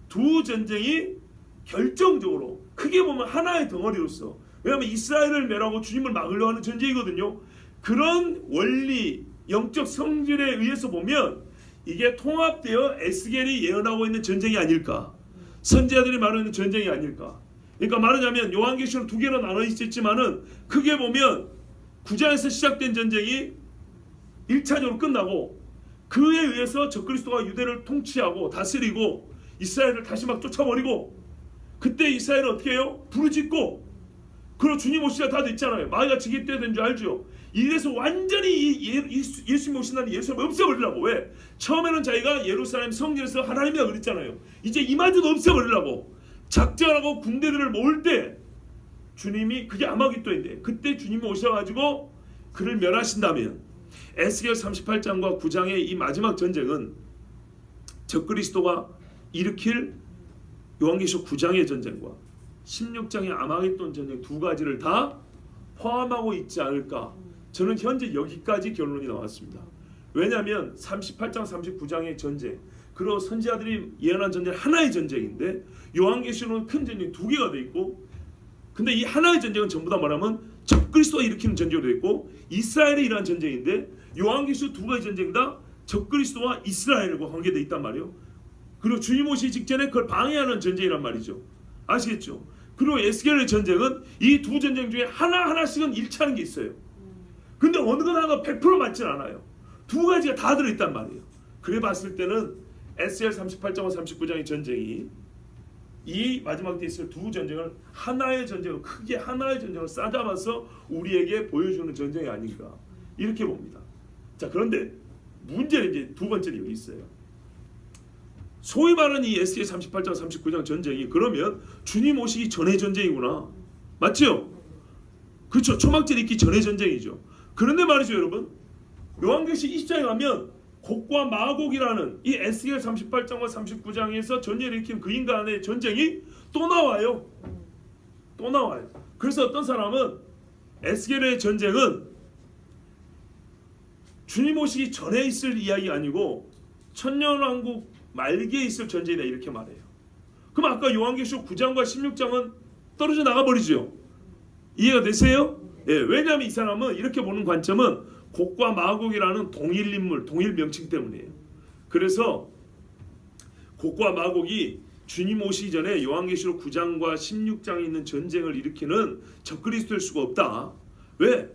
두 전쟁이 결정적으로 크게 보면 하나의 덩어리로서, 왜냐하면 이스라엘을 멸하고 주님을 막으려 하는 전쟁이거든요. 그런 원리, 영적 성질에 의해서 보면 이게 통합되어 에스겔이 예언하고 있는 전쟁이 아닐까, 선지자들이 말하는 전쟁이 아닐까. 그러니까 말하자면 요한계시록 2개로 나눠 있었지만은 크게 보면 9장에서 시작된 전쟁이 1차적으로 끝나고 그에 의해서 적그리스도가 유대를 통치하고 다스리고 이스라엘을 다시 막 쫓아버리고, 그때 이스라엘은 어떻게 해요? 부르짖고, 그리고 주님 오시자 다 됐잖아요. 마귀가 지기 때 된 줄 알죠? 이래서 완전히 예수님 오신다는 예수님을 없애버리려고. 왜? 처음에는 자기가 예루살렘 성전에서 하나님이라 그랬잖아요. 이제 이마저도 없애버리려고 작정하고 군대들을 모을 때 주님이, 그게 아마겟돈인데 그때 주님이 오셔가지고 그를 멸하신다면 에스겔 38장과 9장의 이 마지막 전쟁은 적그리스도가 일으킬 요한계시록 9장의 전쟁과 16장의 아마겟돈 전쟁 두 가지를 다 포함하고 있지 않을까. 저는 현재 여기까지 결론이 나왔습니다. 왜냐하면 38장 39장의 전쟁, 그리고 선지자들이 예언한 전쟁 하나의 전쟁인데 요한계시록은 큰 전쟁이 2개가 돼 있고, 근데 이 하나의 전쟁은 전부 다 말하면 적그리스도가 일으키는 전쟁으로 돼 있고 이스라엘이 일어난 전쟁인데, 요한계시록 2가지 전쟁 다 적그리스도와 이스라엘과 관계돼 있단 말이에요. 그리고 주님 오시기 직전에 그걸 방해하는 전쟁이란 말이죠. 아시겠죠? 그리고 에스겔의 전쟁은 이 두 전쟁 중에 하나씩은 일치하는 게 있어요. 근데 어느 것 하나가 100% 맞진 않아요. 두 가지가 다 들어있단 말이에요. 그래 봤을 때는 에스겔 38장과 39장의 전쟁이 이 마지막 때 있을 두 전쟁을 하나의 전쟁을 크게 하나의 전쟁을 싸잡아서 우리에게 보여주는 전쟁이 아닌가 이렇게 봅니다. 자, 그런데 문제는 이제 두 번째로 여기 있어요. 소위 말하는 이 에스겔 38장 39장 전쟁이 그러면 주님 오시기 전의 전쟁이구나. 맞죠? 그렇죠. 초막절 있기 전의 전쟁이죠. 그런데 말이죠, 여러분. 요한계시 20장에 가면 곡과 마곡이라는 이 에스겔 38장과 39장에서 전쟁을 일으킨 그 인간의 전쟁이 또 나와요. 또 나와요. 그래서 어떤 사람은 에스겔의 전쟁은 주님 오시기 전에 있을 이야기 아니고 천년왕국 말기에 있을 전쟁이다 이렇게 말해요. 그럼 아까 요한계시록 9장과 16장은 떨어져 나가버리죠. 이해가 되세요? 예, 왜냐하면 이 사람은 이렇게 보는 관점은 곡과 마곡이라는 동일 인물, 동일 명칭 때문이에요. 그래서 곡과 마곡이 주님 오시기 전에 요한계시록 9장과 16장에 있는 전쟁을 일으키는 적그리스도일 수가 없다. 왜?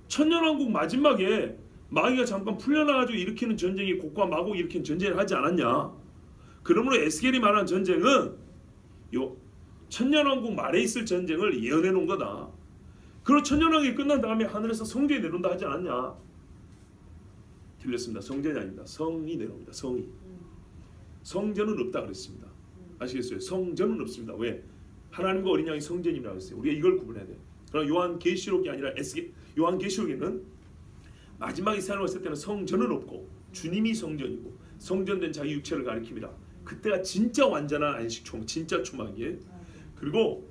천년왕국 마지막에 마귀가 잠깐 풀려나가지고 일으키는 전쟁이 곡과 마곡이 일으키는 전쟁을 하지 않았냐. 그러므로 에스겔이 말한 전쟁은 요 천년왕국 말에 있을 전쟁을 예언해 놓은 거다. 그리고 천년왕국이 끝난 다음에 하늘에서 성전이 내려온다 하지 않았냐. 틀렸습니다. 성전이 아닙니다. 성이 내려옵니다. 성이. 성전은 없다 그랬습니다. 아시겠어요? 성전은 없습니다. 왜? 하나님과 어린 양이 성전이라고 했어요. 우리가 이걸 구분해야 돼요. 그러나 요한계시록이 아니라 요한계시록에는 마지막 이스라엘 왔을 때는 성전은 없고 주님이 성전이고 성전된 자기 육체를 가리킵니다. 그때가 진짜 완전한 안식 초막, 진짜 초막이에요. 그리고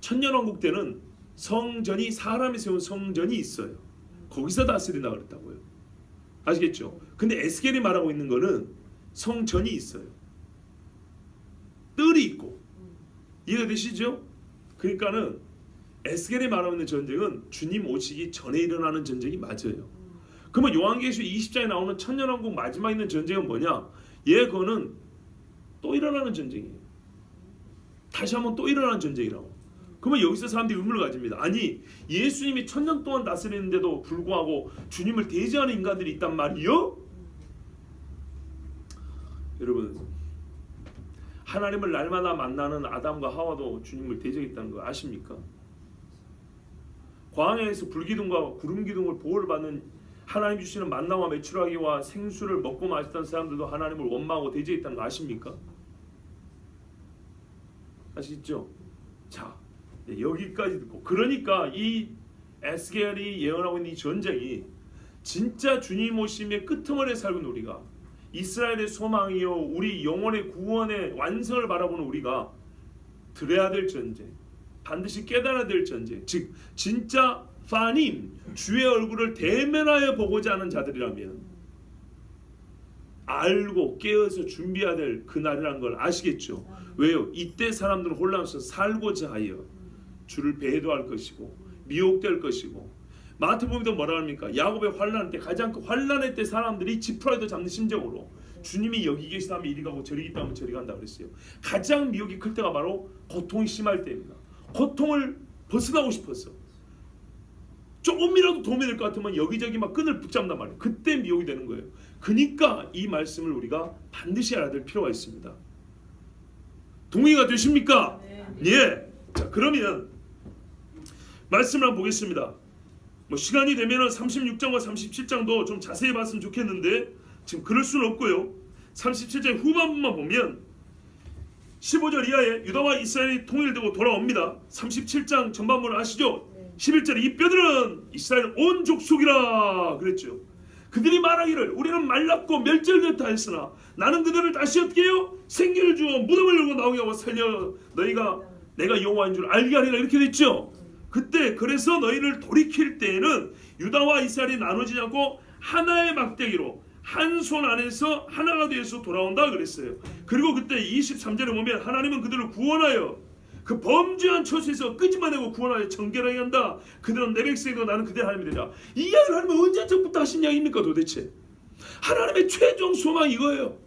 천년왕국 때는 성전이 사람이 세운 성전이 있어요. 거기서 다스린다 그랬다고요. 아시겠죠? 근데 에스겔이 말하고 있는 거는 성전이 있어요. 뜰이 있고. 이해가 되시죠? 그러니까는 에스겔이 말하고 있는 전쟁은 주님 오시기 전에 일어나는 전쟁이 맞아요. 그러면 요한계시록 20장에 나오는 천년왕국 마지막에 있는 전쟁은 뭐냐? 그거는 또 일어나는 전쟁이에요. 다시 한번 또 일어나는 전쟁이라고. 그러면 여기서 사람들이 의문을 가집니다. 아니 예수님이 천년 동안 다스리는데도 불구하고 주님을 대지하는 인간들이 있단 말이요? 여러분, 하나님을 날마다 만나는 아담과 하와도 주님을 대적했다는 거 아십니까? 광야에서 불기둥과 구름기둥을 보호를 받는 하나님 주시는 만나와 메추라기와 생수를 먹고 마시던 사람들도 하나님을 원망하고 대적했다는 거 아십니까? 아시죠? 자, 여기까지 듣고, 그러니까 이 에스겔이 예언하고 있는 이 전쟁이 진짜 주님 오심의 끄트머리에 살고 있는 우리가, 이스라엘의 소망이요 우리 영혼의 구원의 완성을 바라보는 우리가 들어야 될 전쟁, 반드시 깨달아야 될 전쟁, 즉 진짜 파님, 주의 얼굴을 대면하여 보고자 하는 자들이라면 알고 깨어서 준비해야 될 그날이라는 걸 아시겠죠? 왜요? 이때 사람들은 혼란해서 살고자 하여 주를 배도할 것이고 미혹될 것이고, 마태복음도 뭐라 합니까? 야곱의 환난 때, 가장 그 환난의 때 사람들이 지푸라기도 잡는 심정으로 주님이 여기 계시다면 이리 가고 저리 있다면 저리 간다 그랬어요. 가장 미혹이 클 때가 바로 고통이 심할 때입니다. 고통을 벗어나고 싶어서 조금이라도 도움이 될 것 같으면 여기저기 막 끈을 붙잡는단 말이에요. 그때 미혹이 되는 거예요. 그러니까 이 말씀을 우리가 반드시 알아야 될 필요가 있습니다. 동의가 되십니까? 네. 예. 자, 그러면 말씀을 한번 보겠습니다. 시간이 되면은 36장과 37장도 좀 자세히 봤으면 좋겠는데 지금 그럴 수는 없고요. 37장 후반부만 보면 15절 이하에 유다와 이스라엘이 통일되고 돌아옵니다. 37장 전반부를 아시죠? 11절에 이 뼈들은 이스라엘 온 족속이라 그랬죠. 그들이 말하기를 우리는 말랐고 멸절되었다 했으나 나는 그들을 다시 어떻게 해요? 생기를 주어 무덤을 열고 나오게 하고 살려 너희가 내가 여호와인 줄 알게 하리라 이렇게 됐죠. 그때 그래서 너희를 돌이킬 때에는 유다와 이스라엘이 나누지 않고 하나의 막대기로 한 손 안에서 하나가 되어서 돌아온다 그랬어요. 그리고 그때 23절에 보면 하나님은 그들을 구원하여 그 범죄한 처소에서 끄집어내고 구원하여 정결하게 한다. 그들은 내 백성이고 나는 그들의 하나님이 되리라. 이 이야기를 하나님은 언제부터 하신 이야기입니까 도대체? 하나님의 최종 소망이 이거예요.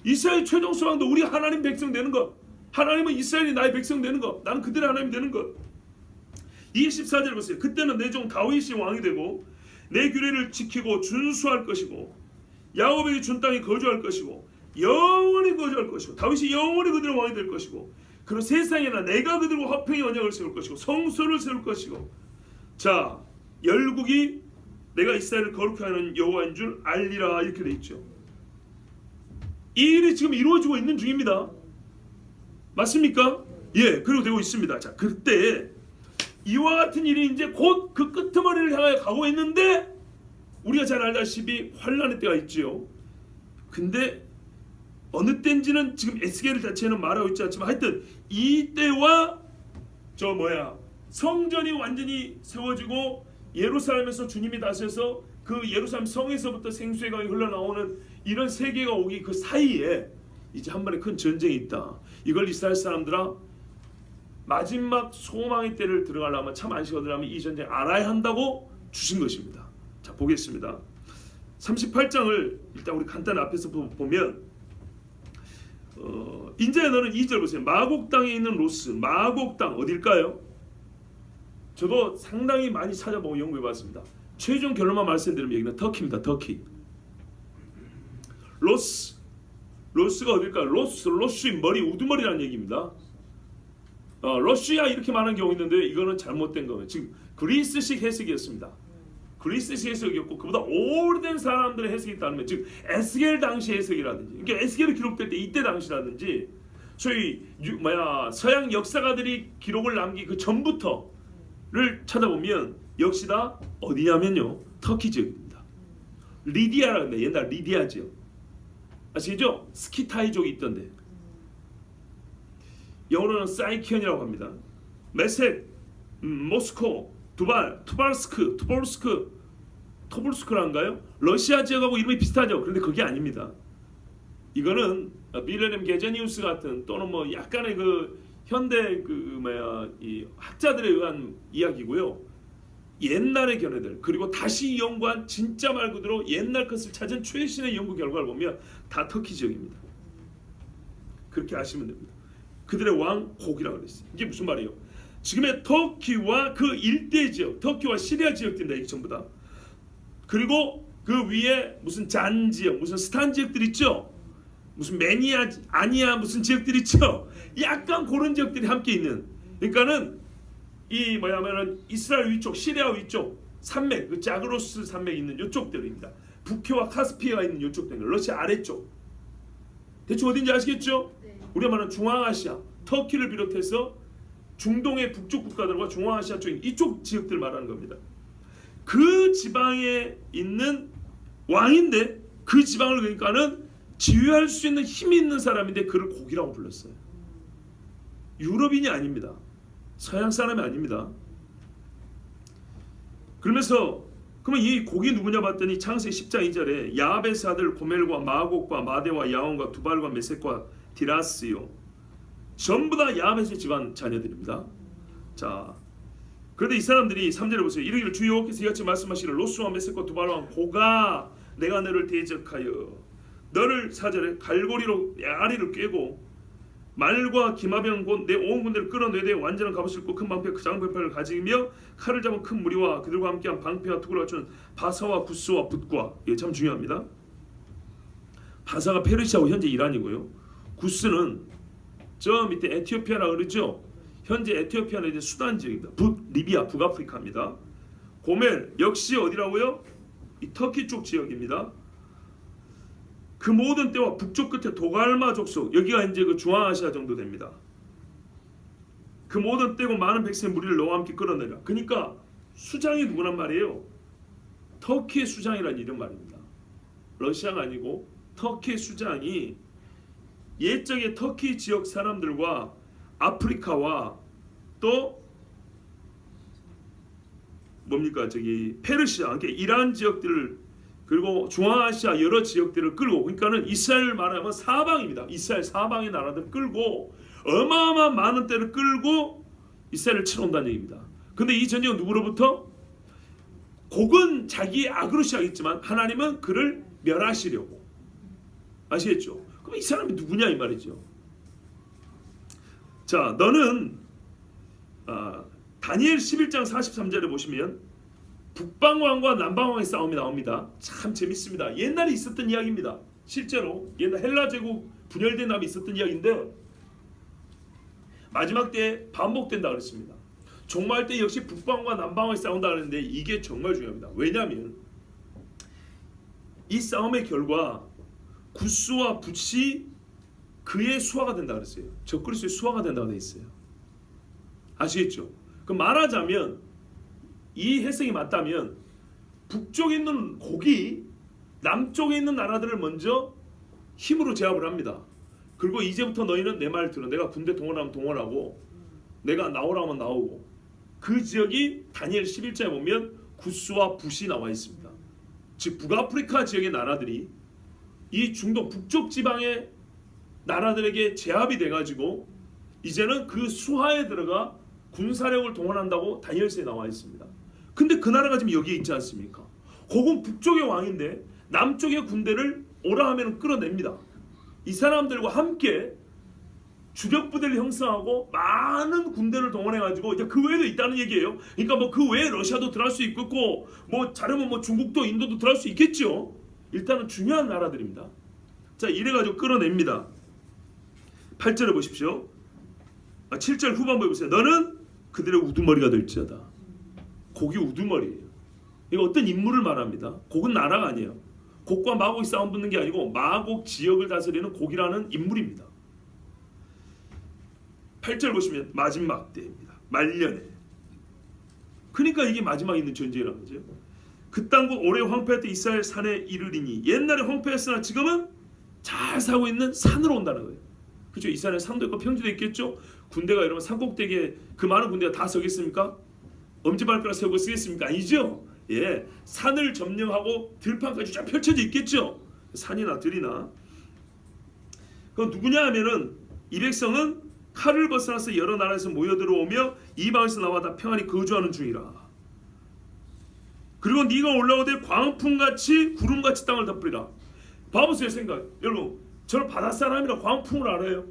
이스라엘 최종 소망도 우리 하나님 백성 되는 것, 하나님은 이스라엘이 나의 백성 되는 것, 나는 그들의 하나님 되는 것. 24절 보세요. 그때는 내 종 다윗이 왕이 되고 내 규례를 지키고 준수할 것이고 야곱에게 준 땅에 거주할 것이고 영원히 거주할 것이고 다윗이 영원히 그들의 왕이 될 것이고 그리고 세상에나 내가 그들과 화평의 언약을 세울 것이고 성소를 세울 것이고 자 열국이 내가 이스라엘을 거룩하게 하는 여호와인 줄 알리라 이렇게 돼 있죠. 이 일이 지금 이루어지고 있는 중입니다. 맞습니까? 예, 그리고 되고 있습니다. 자, 그때 이와 같은 일이 이제 곧 그 끄트머리를 향하여 가고 있는데 우리가 잘 알다시피 환란의 때가 있지요. 근데 어느 때인지는 지금 에스겔 자체는 말하고 있지 않지만 하여튼 이 때와 성전이 완전히 세워지고 예루살렘에서 주님이 다스려서 그 예루살렘 성에서부터 생수의 강이 흘러나오는 이런 세계가 오기 그 사이에 이제 한 번에 큰 전쟁이 있다. 이걸 이스라엘 사람들아 마지막 소망의 때를 들어가려면 참 안식 얻으려면 이 전쟁 알아야 한다고 주신 것입니다. 자 보겠습니다. 38장을 일단 우리 간단히 앞에서 보면 이제 너는 2절 보세요. 마곡 땅에 있는 로스. 마곡 땅 어딜까요? 저도 상당히 많이 찾아보고 연구해봤습니다. 최종 결론만 말씀드리면 여기는 터키입니다. 터키. 로스가 어딜까요? 로스의 머리 우두머리라는 얘기입니다. 러시아 이렇게 말하는 경우 있는데 이거는 잘못된 거예요. 지금 그리스식 해석이었습니다. 그리스식 해석이었고 그보다 오래된 사람들의 해석이 있다면 즉 에스겔 당시 해석이라든지 그러니까 에스겔이 기록될 때 이때 당시라든지 소위 서양 역사가들이 기록을 남긴 그 전부터를 찾아보면 역시 다 어디냐면요 터키 지역입니다. 리디아라고 합니다. 옛날 리디아 지역 아시죠? 스키타이족이 있던데 영어로는 사이키언이라고 합니다. 메섹, 모스코, 두발, 토볼스크란가요? 러시아 지역하고 이름이 비슷하죠. 그런데 그게 아닙니다. 이거는 빌레렘 게제니우스 같은 또는 뭐 약간의 그 현대 이 학자들에 의한 이야기고요. 옛날의 견해들 그리고 다시 연구한 진짜 말 그대로 옛날 것을 찾은 최신의 연구 결과를 보면 다 터키 지역입니다. 그렇게 아시면 됩니다. 그들의 왕 곡이라고 그랬어요. 이게 무슨 말이에요? 지금의 터키와 그 일대 지역, 터키와 시리아 지역들입니다. 이게 전부 다. 그리고 그 위에 무슨 잔 지역, 무슨 스탄 지역들 있죠? 무슨 매니아, 아니야 무슨 지역들 있죠? 약간 그런 지역들이 함께 있는. 그러니까는 이 이스라엘 위쪽, 시리아 위쪽 산맥, 그 자그로스 산맥이 있는 이쪽들입니다. 북해와 카스피아가 있는 이쪽들, 러시아 아래쪽. 대충 어딘지 아시겠죠? 네. 우리가 말하는 중앙아시아, 터키를 비롯해서 중동의 북쪽 국가들과 중앙아시아 쪽인 이쪽 지역들 말하는 겁니다. 그 지방에 있는 왕인데 그 지방을 그러니까는 지휘할 수 있는 힘이 있는 사람인데 그를 곡이라고 불렀어요. 유럽인이 아닙니다. 서양 사람이 아닙니다. 그러면서 그러면 이 곡이 누구냐 봤더니 창세기 10장 2절에 야베스 아들 고멜과 마곡과 마데와 야온과 두발과 메섹과 디라스요. 전부 다 야베스 집안 자녀들입니다. 자, 그런데 이 사람들이 3절에 보세요. 이르기를 주 여호와께서 이같이 말씀하시기를 로스와 메섹과 두발과 고가 내가 너를 대적하여 너를 4절에 갈고리로 아리를 꿰고 말과 기마병 곧 내 온 군대를 끌어내되 완전한 갑옷을 입고 큰 방패 그 장병패를 가지며 칼을 잡은 큰 무리와 그들과 함께한 방패와 투구를 갖춘 바사와 구스와 붓과 이게 참 중요합니다. 바사가 페르시아고 현재 이란이고요. 구스는 저 밑에 에티오피아라 그러죠. 현재 에티오피아는 이제 수단 지역입니다. 리비아 북아프리카입니다. 고멜 역시 어디라고요? 이 터키 쪽 지역입니다. 그 모든 때와 북쪽 끝에 도갈마 족속 여기가 이제 그 중앙아시아 정도 됩니다. 그 모든 때고 많은 백성의 무리를 너와 함께 끌어내라. 그러니까 수장이 누구란 말이에요? 터키의 수장이라는 이름 말입니다. 러시아가 아니고 터키의 수장이 옛적의 터키 지역 사람들과 아프리카와 또 뭡니까 페르시아, 그러니까 이란 지역들을 그리고 중앙아시아 여러 지역들을 끌고 그러니까는 이스라엘 말하면 사방입니다. 이스라엘 사방의 나라들 끌고 어마어마한 많은 때를 끌고 이스라엘을 치러 온다는 얘기입니다. 근데 이 전쟁은 누구로부터? 곡은 자기의 악으로 시작했지만 하나님은 그를 멸하시려고. 아시겠죠? 그럼 이 사람이 누구냐 이 말이죠. 자, 너는 다니엘 11장 43절에 보시면 북방왕과 남방왕의 싸움이 나옵니다. 참 재밌습니다. 옛날에 있었던 이야기입니다. 실제로 옛날 헬라 제국 분열된 다음에 있었던 이야기인데 마지막 때에 반복된다 그랬습니다. 종말 때 역시 북방과 남방을 싸운다 그랬는데 이게 정말 중요합니다. 왜냐하면 이 싸움의 결과 구스와 붓이 그의 수하가 된다 그랬어요. 적그리스도의 수하가 된다고 돼 있어요. 아시겠죠? 그 말하자면 이 해석이 맞다면 북쪽에 있는 곡이 남쪽에 있는 나라들을 먼저 힘으로 제압을 합니다. 그리고 이제부터 너희는 내 말을 들어. 내가 군대 동원하면 동원하고 내가 나오라면 나오고. 그 지역이 다니엘 11장에 보면 구스와 붓이 나와 있습니다. 즉 북아프리카 지역의 나라들이 이 중동 북쪽 지방의 나라들에게 제압이 돼가지고 이제는 그 수하에 들어가 군사력을 동원한다고 다니엘서에 나와 있습니다. 근데 그 나라가 지금 여기에 있지 않습니까? 그건 북쪽의 왕인데 남쪽의 군대를 오라 하면 끌어냅니다. 이 사람들과 함께 주력 부대를 형성하고 많은 군대를 동원해가지고 이제 그 외에도 있다는 얘기예요. 그러니까 뭐 그 외에 러시아도 들어갈 수 있고 뭐 자르면 뭐 중국도 인도도 들어갈 수 있겠죠. 일단은 중요한 나라들입니다. 자, 이래가지고 끌어냅니다. 8절을 보십시오. 7절 후반부에 보세요. 너는 그들의 우두머리가 될지어다. 곡이 우두머리예요. 이거 어떤 인물을 말합니다. 곡은 나라가 아니에요. 곡과 마곡이 싸움 붙는 게 아니고 마곡 지역을 다스리는 곡이라는 인물입니다. 8절 보시면 마지막 때입니다. 말년에. 그러니까 이게 마지막에 있는 전쟁이라는 거죠. 그 땅국 오래 황폐할 때 이스라엘 산에 이르리니. 옛날에 황폐했으나 지금은 잘 사고 있는 산으로 온다는 거예요. 그렇죠? 이스라엘 산도 있고 평지도 있겠죠. 군대가 이러면 산꼭대기에 그 많은 군대가 다 서겠습니까? 엄지발가락 세우고 쓰겠습니까? 아니죠. 예, 산을 점령하고 들판까지 쫙 펼쳐져 있겠죠. 산이나 들이나. 그건 누구냐 하면은 이 백성은 칼을 벗어나서 여러 나라에서 모여 들어오며 이방에서 나와 다 평안히 거주하는 중이라. 그리고 네가 올라오되 광풍같이 구름같이 땅을 덮으리라. 봐보세요. 생각. 여러분, 저는 바다 사람이라 광풍을 알아요.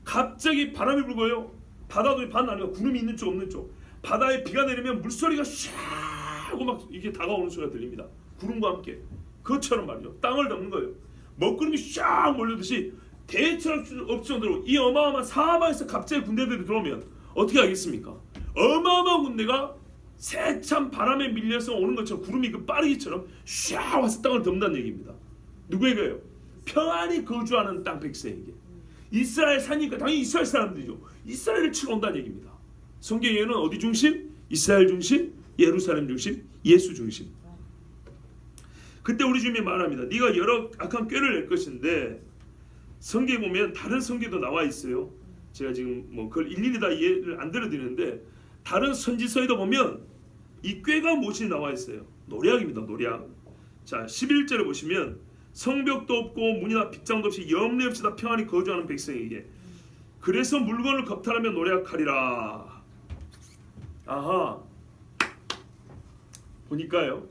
갑자기 바람이 불고요. 바다도 반 아니고 구름이 있는 쪽 없는 쪽. 바다에 비가 내리면 물소리가 샤 하고 막 이렇게 다가오는 소리가 들립니다. 구름과 함께. 그것처럼 말이죠. 땅을 덮는 거예요. 먹구름이 샥 몰려듯이 대처할 수 없을 정도로 이 어마어마한 사하바에서 갑자기 군대들이 들어오면 어떻게 하겠습니까? 어마어마한 군대가 세찬 바람에 밀려서 오는 것처럼 구름이 그 빠르기처럼 샥 와서 땅을 덮는다는 얘기입니다. 누구에게요? 평안히 거주하는 땅 백성에게. 이스라엘 사니까 당연히 이스라엘 사람들이죠. 이스라엘을 치러 온다는 얘기입니다. 성경에는 어디 중심? 이스라엘 중심, 예루살렘 중심, 예수 중심. 그때 우리 주님이 말합니다. 네가 여러 악한 꾀를 낼 것인데 성경에 보면 다른 성경도 나와 있어요. 제가 지금 뭐 그걸 일일이 다 이해를 안 들어드리는데 다른 선지서에도 보면 이 꾀가 무엇이 나와 있어요. 노략입니다. 노략. 자, 11절에 보시면 성벽도 없고 문이나 빗장도 없이 염려 없이 다 평안히 거주하는 백성에게 그래서 물건을 겁탈하며 노략하리라. 아하, 보니까요.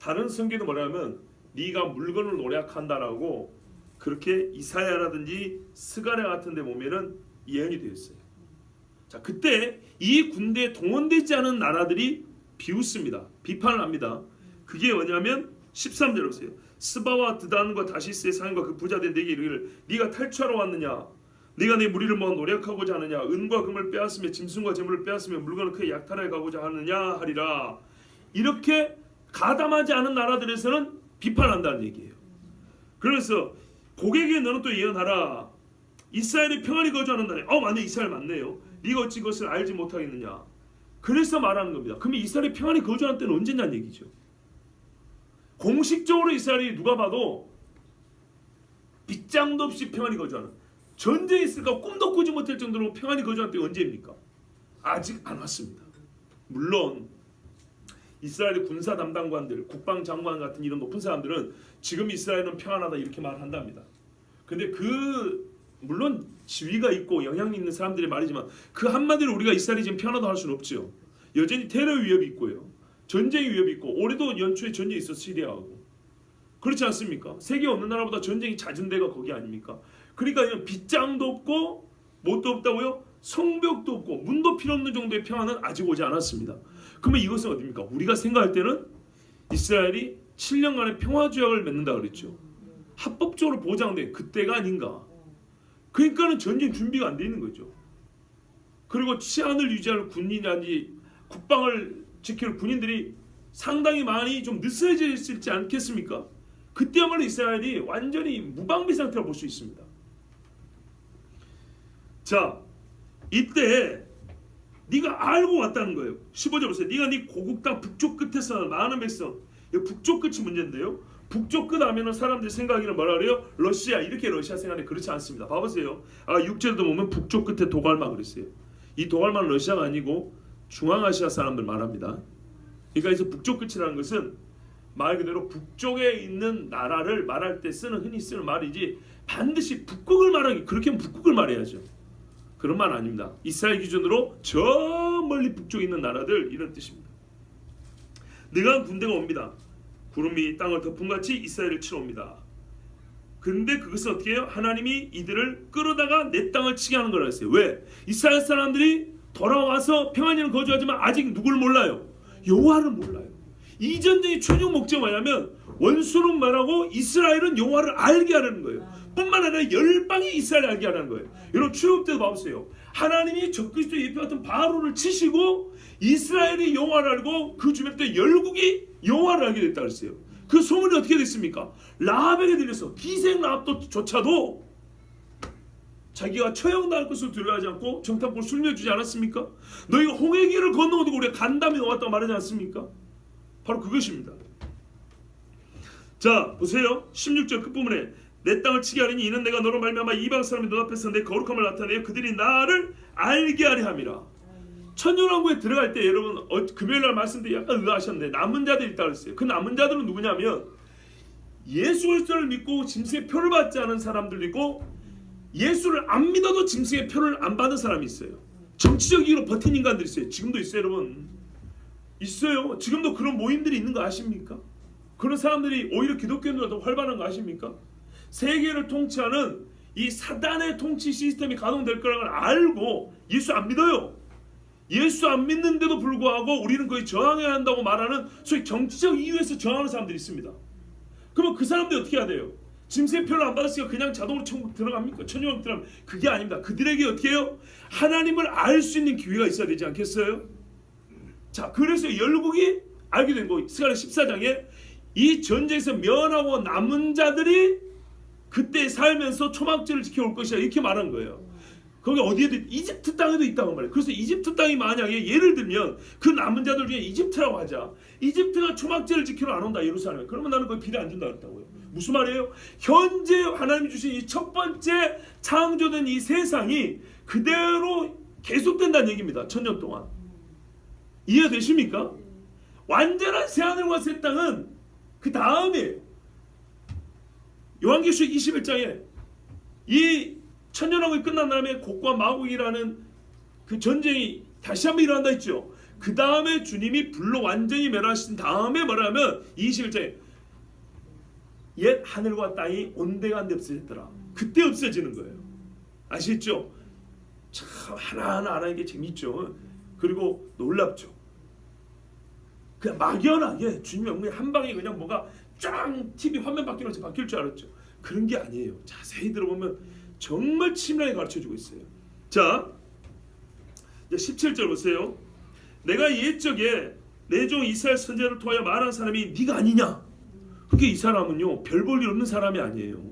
다른 성경도 뭐냐면 네가 물건을 노략한다라고 그렇게 이사야라든지 스가랴 같은 데 보면은 예언이 되어 있어요. 자, 그때 이 군대에 동원되지 않은 나라들이 비웃습니다. 비판을 합니다. 그게 뭐냐면 13절 보세요. 스바와 드단과 다시스의 상인과 그 부자들 내게 이르기를 네가 탈취하러 왔느냐? 네가 내 무리를 모아 노력하고자 하느냐? 은과 금을 빼앗으며 짐승과 재물을 빼앗으며 물건을 크게 약탈해 가고자 하느냐 하리라. 이렇게 가담하지 않은 나라들에서는 비판한다는 얘기예요. 그래서 고객에게 너는 또 예언하라. 이스라엘이 평안히 거주하는 나라에 맞네, 이스라엘 맞네요. 네가 어찌 그것을 알지 못하겠느냐. 그래서 말하는 겁니다. 그러면 이스라엘이 평안히 거주하는 때는 언제냐는 얘기죠. 공식적으로 이스라엘이 누가 봐도 빗장도 없이 평안히 거주하는, 전쟁이 있을까 꿈도 꾸지 못할 정도로 평안히 거주하는 때가 언제입니까? 아직 안 왔습니다. 물론 이스라엘의 군사 담당관들, 국방장관 같은 이런 높은 사람들은 지금 이스라엘은 평안하다 이렇게 말한답니다. 근데 물론 지위가 있고 영향이 있는 사람들의 말이지만 그 한마디로 우리가 이스라엘이 지금 평안하다 할 수는 없죠. 여전히 테러 위협이 있고요. 전쟁의 위협이 있고 올해도 연초에 전쟁이 있었어. 시리아하고. 그렇지 않습니까? 세계 어느 나라보다 전쟁이 잦은 데가 거기 아닙니까? 그러니까 이런 빗장도 없고 뭣도 없다고요? 성벽도 없고 문도 필요 없는 정도의 평안은 아직 오지 않았습니다. 그러면 이것은 어디입니까? 우리가 생각할 때는 이스라엘이 7년간의 평화조약을 맺는다 그랬죠. 합법적으로 보장된 그때가 아닌가. 그러니까는 전쟁 준비가 안 돼 있는 거죠. 그리고 치안을 유지할 군인이라든지 국방을 지킬 군인들이 상당히 많이 좀 느슨해져 있지 않겠습니까? 그때야말로 이스라엘이 완전히 무방비 상태로 볼 수 있습니다. 자, 이때 네가 알고 왔다는 거예요. 15절 보세요. 네가 네 고국 땅 북쪽 끝에서 많은 백성. 북쪽 끝이 문제인데요. 북쪽 끝 하면은 사람들이 생각하기는 뭐라 그래요? 러시아, 이렇게 러시아 생각하는데 그렇지 않습니다. 봐보세요. 6절도 보면 북쪽 끝에 도갈마 그랬어요. 이 도갈마는 러시아가 아니고 중앙아시아 사람들 말합니다. 그러니까 그래서 북쪽 끝이라는 것은 말 그대로 북쪽에 있는 나라를 말할 때 흔히 쓰는 말이지, 반드시 북극을 말하기, 그렇게 하면 북극을 말해야죠. 그런 말 아닙니다. 이스라엘 기준으로 저 멀리 북쪽에 있는 나라들, 이런 뜻입니다. 내가 군대가 옵니다. 구름이 땅을 덮음같이 이스라엘을 치러 옵니다. 근데 그것은 어떻게 해요? 하나님이 이들을 끌어다가 내 땅을 치게 하는 거라 했어요. 왜? 이스라엘 사람들이 돌아와서 평안히는 거주하지만 아직 누굴 몰라요? 여호와를 몰라요. 이 전쟁의 최종 목적이 뭐냐면 원수는 말하고 이스라엘은 여호와를 알게 하려는 거예요. 뿐만 아니라 열방이 이스라엘을 알게 하려는 거예요. 여러분 출애굽 때도 봐보세요. 하나님이 적그리스도 예표 같은 바로를 치시고 이스라엘이 여호와를 알고 그 주변 때 열국이 여호와를 알게 됐다 그랬어요. 그 소문이 어떻게 됐습니까? 라합에게 들려서 기생 라합조차도 자기가 처형당할 것을 두려워하지 않고 정탐꾼을 술며주지 않았습니까? 너희가 홍해길을 건너오고 우리가 간담이 나왔다고 말하지 않습니까? 바로 그것입니다. 자 보세요. 16절 끝부분에 내 땅을 치게 하리니 이는 내가 너로 말미암아 이방 사람이 눈앞에서 내 거룩함을 나타내어 그들이 나를 알게 하려 함이라. 천년왕국에 들어갈 때 여러분 금요일날 말씀드리 약간 의아하셨는데 남은 자들이 있다고 했어요. 그 남은 자들은 누구냐면 예수 그리스도를 믿고 짐승의 표를 받지 않은 사람들도 있고 예수를 안 믿어도 짐승의 표를 안 받는 사람이 있어요. 정치적 이유로 버틴 인간들이 있어요. 지금도 있어요 여러분. 있어요. 지금도 그런 모임들이 있는 거 아십니까? 그런 사람들이 오히려 기독교인보다 더 활발한 거 아십니까? 세계를 통치하는 이 사단의 통치 시스템이 가동될 거라는 걸 알고 예수 안 믿어요. 예수 안 믿는데도 불구하고 우리는 거의 저항해야 한다고 말하는 소위 정치적 이유에서 저항하는 사람들이 있습니다. 그러면 그 사람들이 어떻게 해야 돼요? 짐승의 표를 안 받았으니까 그냥 자동으로 천국 들어갑니까? 천국에 들어가면 그게 아닙니다. 그들에게 어떻게 해요? 하나님을 알 수 있는 기회가 있어야 되지 않겠어요? 자, 그래서 열국이 알게 된 거, 스가랴 14장에 이 전쟁에서 면하고 남은 자들이 그때 살면서 초막절을 지켜올 것이다 이렇게 말한 거예요. 거기 어디에도 이집트 땅에도 있다고 말해요. 그래서 이집트 땅이 만약에 예를 들면 그 남은 자들 중에 이집트라고 하자. 이집트가 초막절을 지키러 안 온다 예루살렘에. 그러면 나는 거기 비례 안 준다 그랬다고요. 무슨 말이에요? 현재 하나님이 주신 이 첫 번째 창조된 이 세상이 그대로 계속된다는 얘기입니다. 천년 동안. 이해되십니까? 완전한 새하늘과 새 땅은 그 다음에 요한계시록 21장에 이 천년왕국이 끝난 다음에 곡과 마곡이라는 그 전쟁이 다시 한번 일어난다 했죠. 그 다음에 주님이 불로 완전히 멸하신 다음에 뭐라면 21장에 옛 하늘과 땅이 온데간데 없어졌더라. 그때 없어지는 거예요. 아시겠죠? 참 하나하나 알아는 게 재밌죠. 그리고 놀랍죠. 그냥 막연하게 주님의 영광이 한 방에 그냥 뭐가 쫙 TV 화면 바뀌는 것처럼 바뀔 줄 알았죠. 그런 게 아니에요. 자세히 들어보면 정말 친밀하게 가르쳐주고 있어요. 자, 이제 17절 보세요. 내가 옛적에 내 종 이스라엘 선지자를 통하여 말한 사람이 네가 아니냐? 그게 이 사람은요 별 볼 일 없는 사람이 아니에요.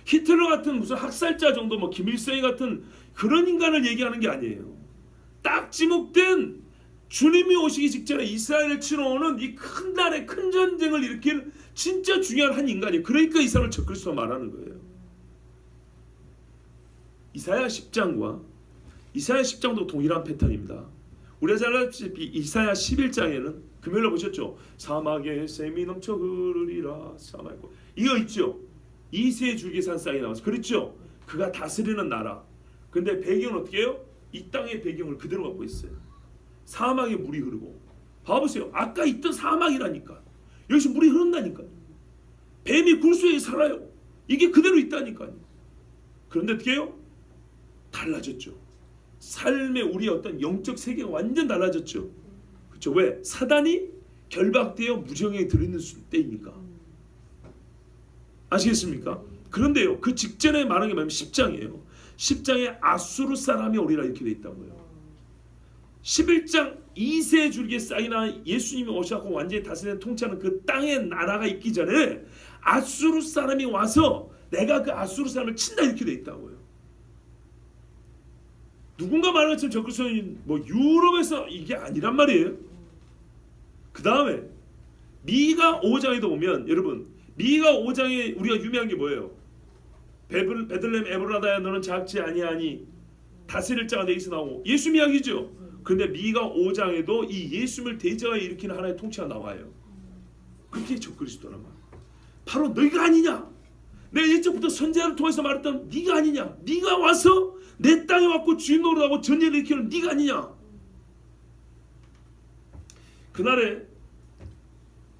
히틀러 같은 무슨 학살자 정도 뭐 김일성이 같은 그런 인간을 얘기하는 게 아니에요. 딱 지목된 주님이 오시기 직전에 이스라엘을 치러 오는 이 큰 날의 큰 전쟁을 일으킬 진짜 중요한 한 인간이에요. 그러니까 이 사람을 적그리스도 말하는 거예요. 이사야 10장과 이사야 10장도 동일한 패턴입니다. 우리가 잘 알다시피 이사야 11장에는 금요일에 보셨죠? 사막에 샘이 넘쳐 흐르리라. 사막 이거 있죠? 이세 줄기산 쌍이 나와서 그렇죠? 그가 다스리는 나라. 근데 배경은 어떻게 해요? 이 땅의 배경을 그대로 갖고 있어요. 사막에 물이 흐르고 봐보세요. 아까 있던 사막이라니까. 여기서 물이 흐른다니까. 뱀이 굴소에 살아요. 이게 그대로 있다니까요. 그런데 어떻게 해요? 달라졌죠. 삶의 우리 어떤 영적 세계가 완전 달라졌죠. 그렇죠? 왜? 사단이 결박되어 무정에 들어있는 때이니까. 아시겠습니까? 그런데요, 그 직전에 말한 게 뭐냐면 10장이에요. 10장에 아수르 사람이 오리라 이렇게 돼 있다고요. 11장 2세 줄기에 쌓이나 예수님이 오셔서 완전히 다스리는 통치하는 그 땅의 나라가 있기 전에 아수르 사람이 와서 내가 그 아수르 사람을 친다 이렇게 돼 있다고요. 누군가 말하는 것처럼 적그리스도는 뭐 유럽에서 이게 아니란 말이에요. 그 다음에 미가 5장에도 보면 여러분 미가 5장에 우리가 유명한 게 뭐예요? 베들레헴 에브라다야 너는 작지 아니하니 다스릴 자가 내게서 나오고 예수 이야기죠. 그런데 미가 5장에도 이 예수를 대적하여 일으키는 하나의 통치가 나와요. 그게 적그리스도란 말이에요. 바로 너희가 아니냐? 내가 예전부터 선지자를 통해서 말했던 네가 아니냐? 네가 와서 내 땅에 왔고 주인 노릇하고 전쟁을 일으키는 네가 아니냐? 그날에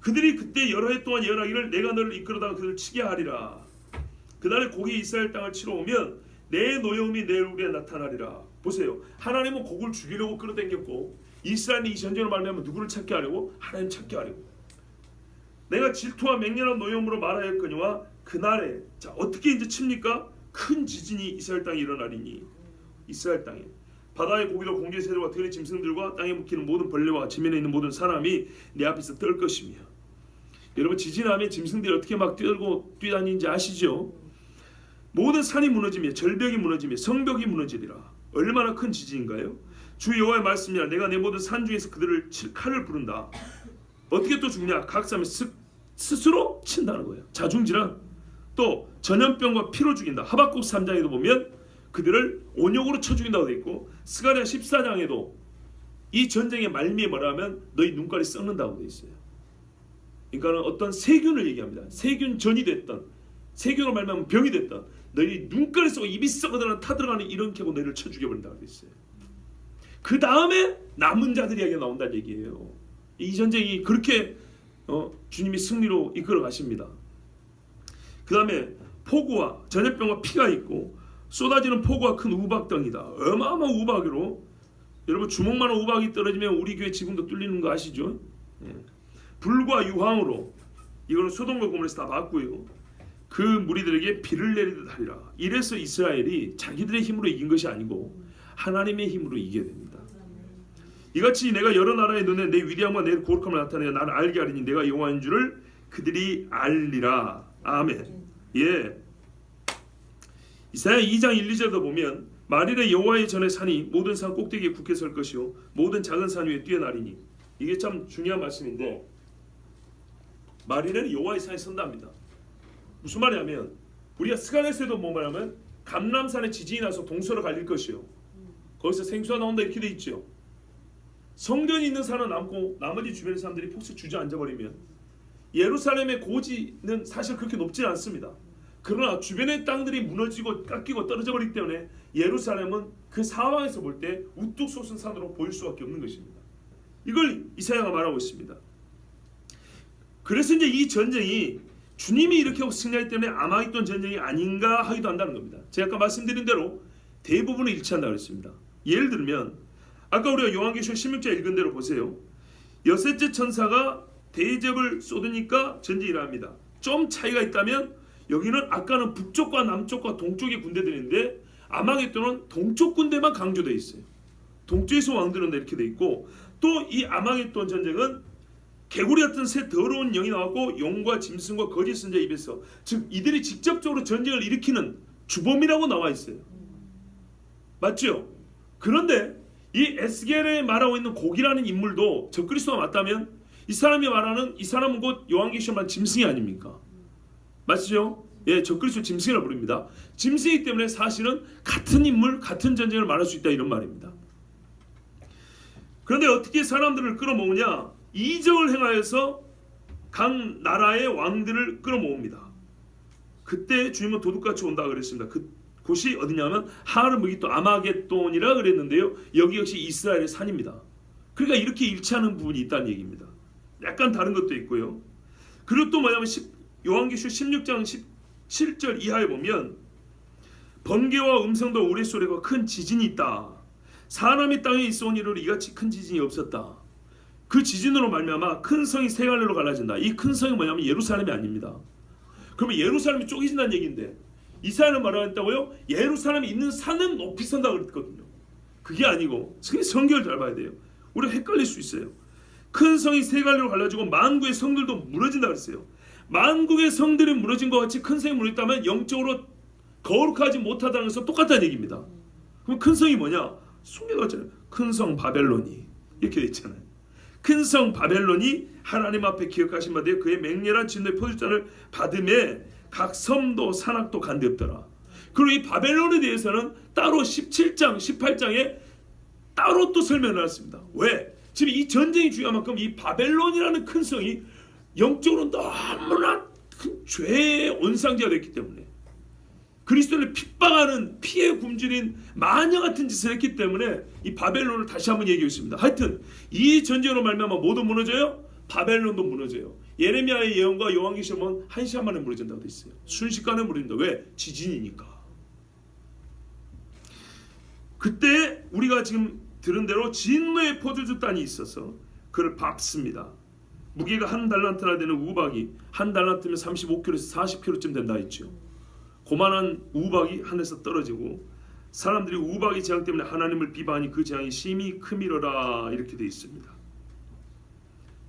그들이 그때 여러 해 동안 예언하기를 내가 너를 이끌어다가 그들을 치게 하리라. 그날에 곡이 이스라엘 땅을 치러 오면 내 노여움이 내 얼굴에 나타나리라. 보세요. 하나님은 곡을 죽이려고 끌어당겼고 이스라엘이 이 전쟁을 말미암아 누구를 찾게 하려고? 하나님 찾게 하려고. 내가 질투와 맹렬한 노여움으로 말하였거니와 그날에 자 어떻게 이제 칩니까? 큰 지진이 이스라엘 땅에 일어나리니 이스라엘 땅에 바다의 고기도 공중의 새들과 들의 짐승들과 땅에 묵히는 모든 벌레와 지면에 있는 모든 사람이 내 앞에서 떨 것이며. 여러분 지진하면 짐승들이 어떻게 막 뛰다니는지 아시죠? 모든 산이 무너지며 절벽이 무너지며 성벽이 무너지리라. 얼마나 큰 지진인가요? 주 여호와의 말씀이라 내가 내 모든 산 중에서 그들을 칠 칼을 부른다. 어떻게 또 죽냐? 각 사람이 스스로 친다는 거예요. 자중질환. 또 전염병과 피로 죽인다. 하박국 3장에도 보면 그들을 온욕으로 쳐 죽인다고 되어 있고 스가랴 14장에도 이 전쟁의 말미에 뭐라 하면 너희 눈깔이 썩는다고 되어 있어요. 그러니까 어떤 세균을 얘기합니다. 세균 전이 됐던 세균으로 말미암아 병이 됐던 너희 눈깔이 썩고 입이 썩어들어가는 타들어가는 이런 캐고 너희를 쳐 죽여버린다고 되어 있어요. 그 다음에 남은 자들 이야기가 나온다는 얘기예요. 이 전쟁이 그렇게 주님이 승리로 이끌어 가십니다. 그 다음에 폭우와 전염병과 피가 있고 쏟아지는 폭우와 큰 우박덩이다. 어마어마한 우박으로 여러분 주먹만한 우박이 떨어지면 우리 교회 지붕도 뚫리는 거 아시죠? 예. 불과 유황으로 이거는 소돔과 고모라에서 다 봤고요. 그 무리들에게 비를 내리듯 하리라. 이래서 이스라엘이 자기들의 힘으로 이긴 것이 아니고 하나님의 힘으로 이겨야 됩니다. 이같이 내가 여러 나라의 눈에 내 위대함과 내 거룩함을 나타내어 나를 알게 하리니 내가 여호와인 줄을 그들이 알리라. 아멘. 예. 이사야 2장 1, 2절도 보면 만일에 여호와의 전에 산이 모든 산 꼭대기에 굳게 설 것이요 모든 작은 산 위에 뛰어나리니 이게 참 중요한 말씀인데 만일에는 여호와의 산이 선답니다. 무슨 말이냐면 우리가 스가랴서에도 뭐 말하면 감람산에 지진이 나서 동서로 갈릴 것이요 거기서 생수가 나온다 이렇게 돼 있죠. 성전이 있는 산은 남고 나머지 주변의 사람들이 폭삭 주저앉아버리면 예루살렘의 고지는 사실 그렇게 높지는 않습니다. 그러나 주변의 땅들이 무너지고 깎이고 떨어져 버리기 때문에 예루살렘은 그 사방에서 볼 때 우뚝 솟은 산으로 보일 수밖에 없는 것입니다. 이걸 이사야가 말하고 있습니다. 그래서 이제 이 전쟁이 주님이 이렇게 승리하기 때문에 아마겟돈 전쟁이 아닌가 하기도 한다는 겁니다. 제가 아까 말씀드린 대로 대부분을 일치한다고 했습니다. 예를 들면 아까 우리가 요한계시록 16장 읽은 대로 보세요. 여섯째 천사가 대접을 쏟으니까 전쟁이 일어납니다. 좀 차이가 있다면 여기는 아까는 북쪽과 남쪽과 동쪽의 군대들인데 아마겟돈은 동쪽 군대만 강조되어 있어요. 동쪽에서 왕들은 이렇게 돼 있고 또 이 아마겟돈 전쟁은 개구리 같은 새 더러운 영이 나왔고 용과 짐승과 거짓 선자 입에서 즉 이들이 직접적으로 전쟁을 일으키는 주범이라고 나와 있어요. 맞죠? 그런데 이 에스겔에 말하고 있는 곡이라는 인물도 적그리스도가 맞다면 이 사람이 말하는 이 사람은 곧 요한계시록만 짐승이 아닙니까? 맞죠? 예, 적그리스도 짐승이라고 부릅니다. 짐승이기 때문에 사실은 같은 인물, 같은 전쟁을 말할 수 있다 이런 말입니다. 그런데 어떻게 사람들을 끌어모으냐? 이적을 행하여서 각 나라의 왕들을 끌어모읍니다. 그때 주님은 도둑같이 온다 그랬습니다. 그곳이 어디냐면 하르므기또 아마겟돈이라 그랬는데요. 여기 역시 이스라엘의 산입니다. 그러니까 이렇게 일치하는 부분이 있다는 얘기입니다. 약간 다른 것도 있고요. 그리고 또 뭐냐면 요한계시록 16장 17절 이하에 보면 번개와 음성도 우레소리가 큰 지진이 있다. 사람이 땅에 있어온 이후로 이같이 큰 지진이 없었다. 그 지진으로 말미암아 큰 성이 세 갈래로 갈라진다. 이 큰 성이 뭐냐면 예루살렘이 아닙니다. 그러면 예루살렘이 쪼개진다는 얘기인데 이사야는 말하겠다고요? 예루살렘이 있는 산은 높이 선다 그랬거든요. 그게 아니고 성경을 잘 봐야 돼요. 우리가 헷갈릴 수 있어요. 큰 성이 세 갈래로 갈라지고 만국의 성들도 무너진다 그랬어요. 만국의 성들이 무너진 것 같이 큰 성이 무너졌다면 영적으로 거룩하지 못하다는 것은 똑같다는 얘기입니다. 그럼 큰 성이 뭐냐? 숨겨놨잖아요. 큰 성 바벨론이 이렇게 돼 있잖아요. 큰 성 바벨론이 하나님 앞에 기억하신 바되어 그의 맹렬한 진노의 포도주잔을 받음에 각 섬도 산악도 간데 없더라. 그리고 이 바벨론에 대해서는 따로 17장 18장에 따로 또 설명을 했습니다. 왜? 지금 이 전쟁이 중요한 만큼 이 바벨론이라는 큰 성이 영적으로 너무나 큰 죄의 온상지가 됐기 때문에 그리스도를 핍박하는 피해 굶주린 마녀 같은 짓을 했기 때문에 이 바벨론을 다시 한번 얘기했습니다. 하여튼 이 전쟁으로 말미암아 모두 무너져요. 바벨론도 무너져요. 예레미야의 예언과 요한계시록 보면 1시간 만에 무너진다고 돼 있어요. 순식간에 무너진다. 왜? 지진이니까. 그때 우리가 지금 들은 대로 진노의 포도주 단이 있어서 그를 밟습니다. 무게가 한 달란트나 되는 우박이 한 달란트면 35kg에서 40kg쯤 된다 했죠. 고만한 우박이 하늘에서 떨어지고 사람들이 우박의 재앙 때문에 하나님을 비방하니 그 재앙이 심히 크미러라 이렇게 되어 있습니다.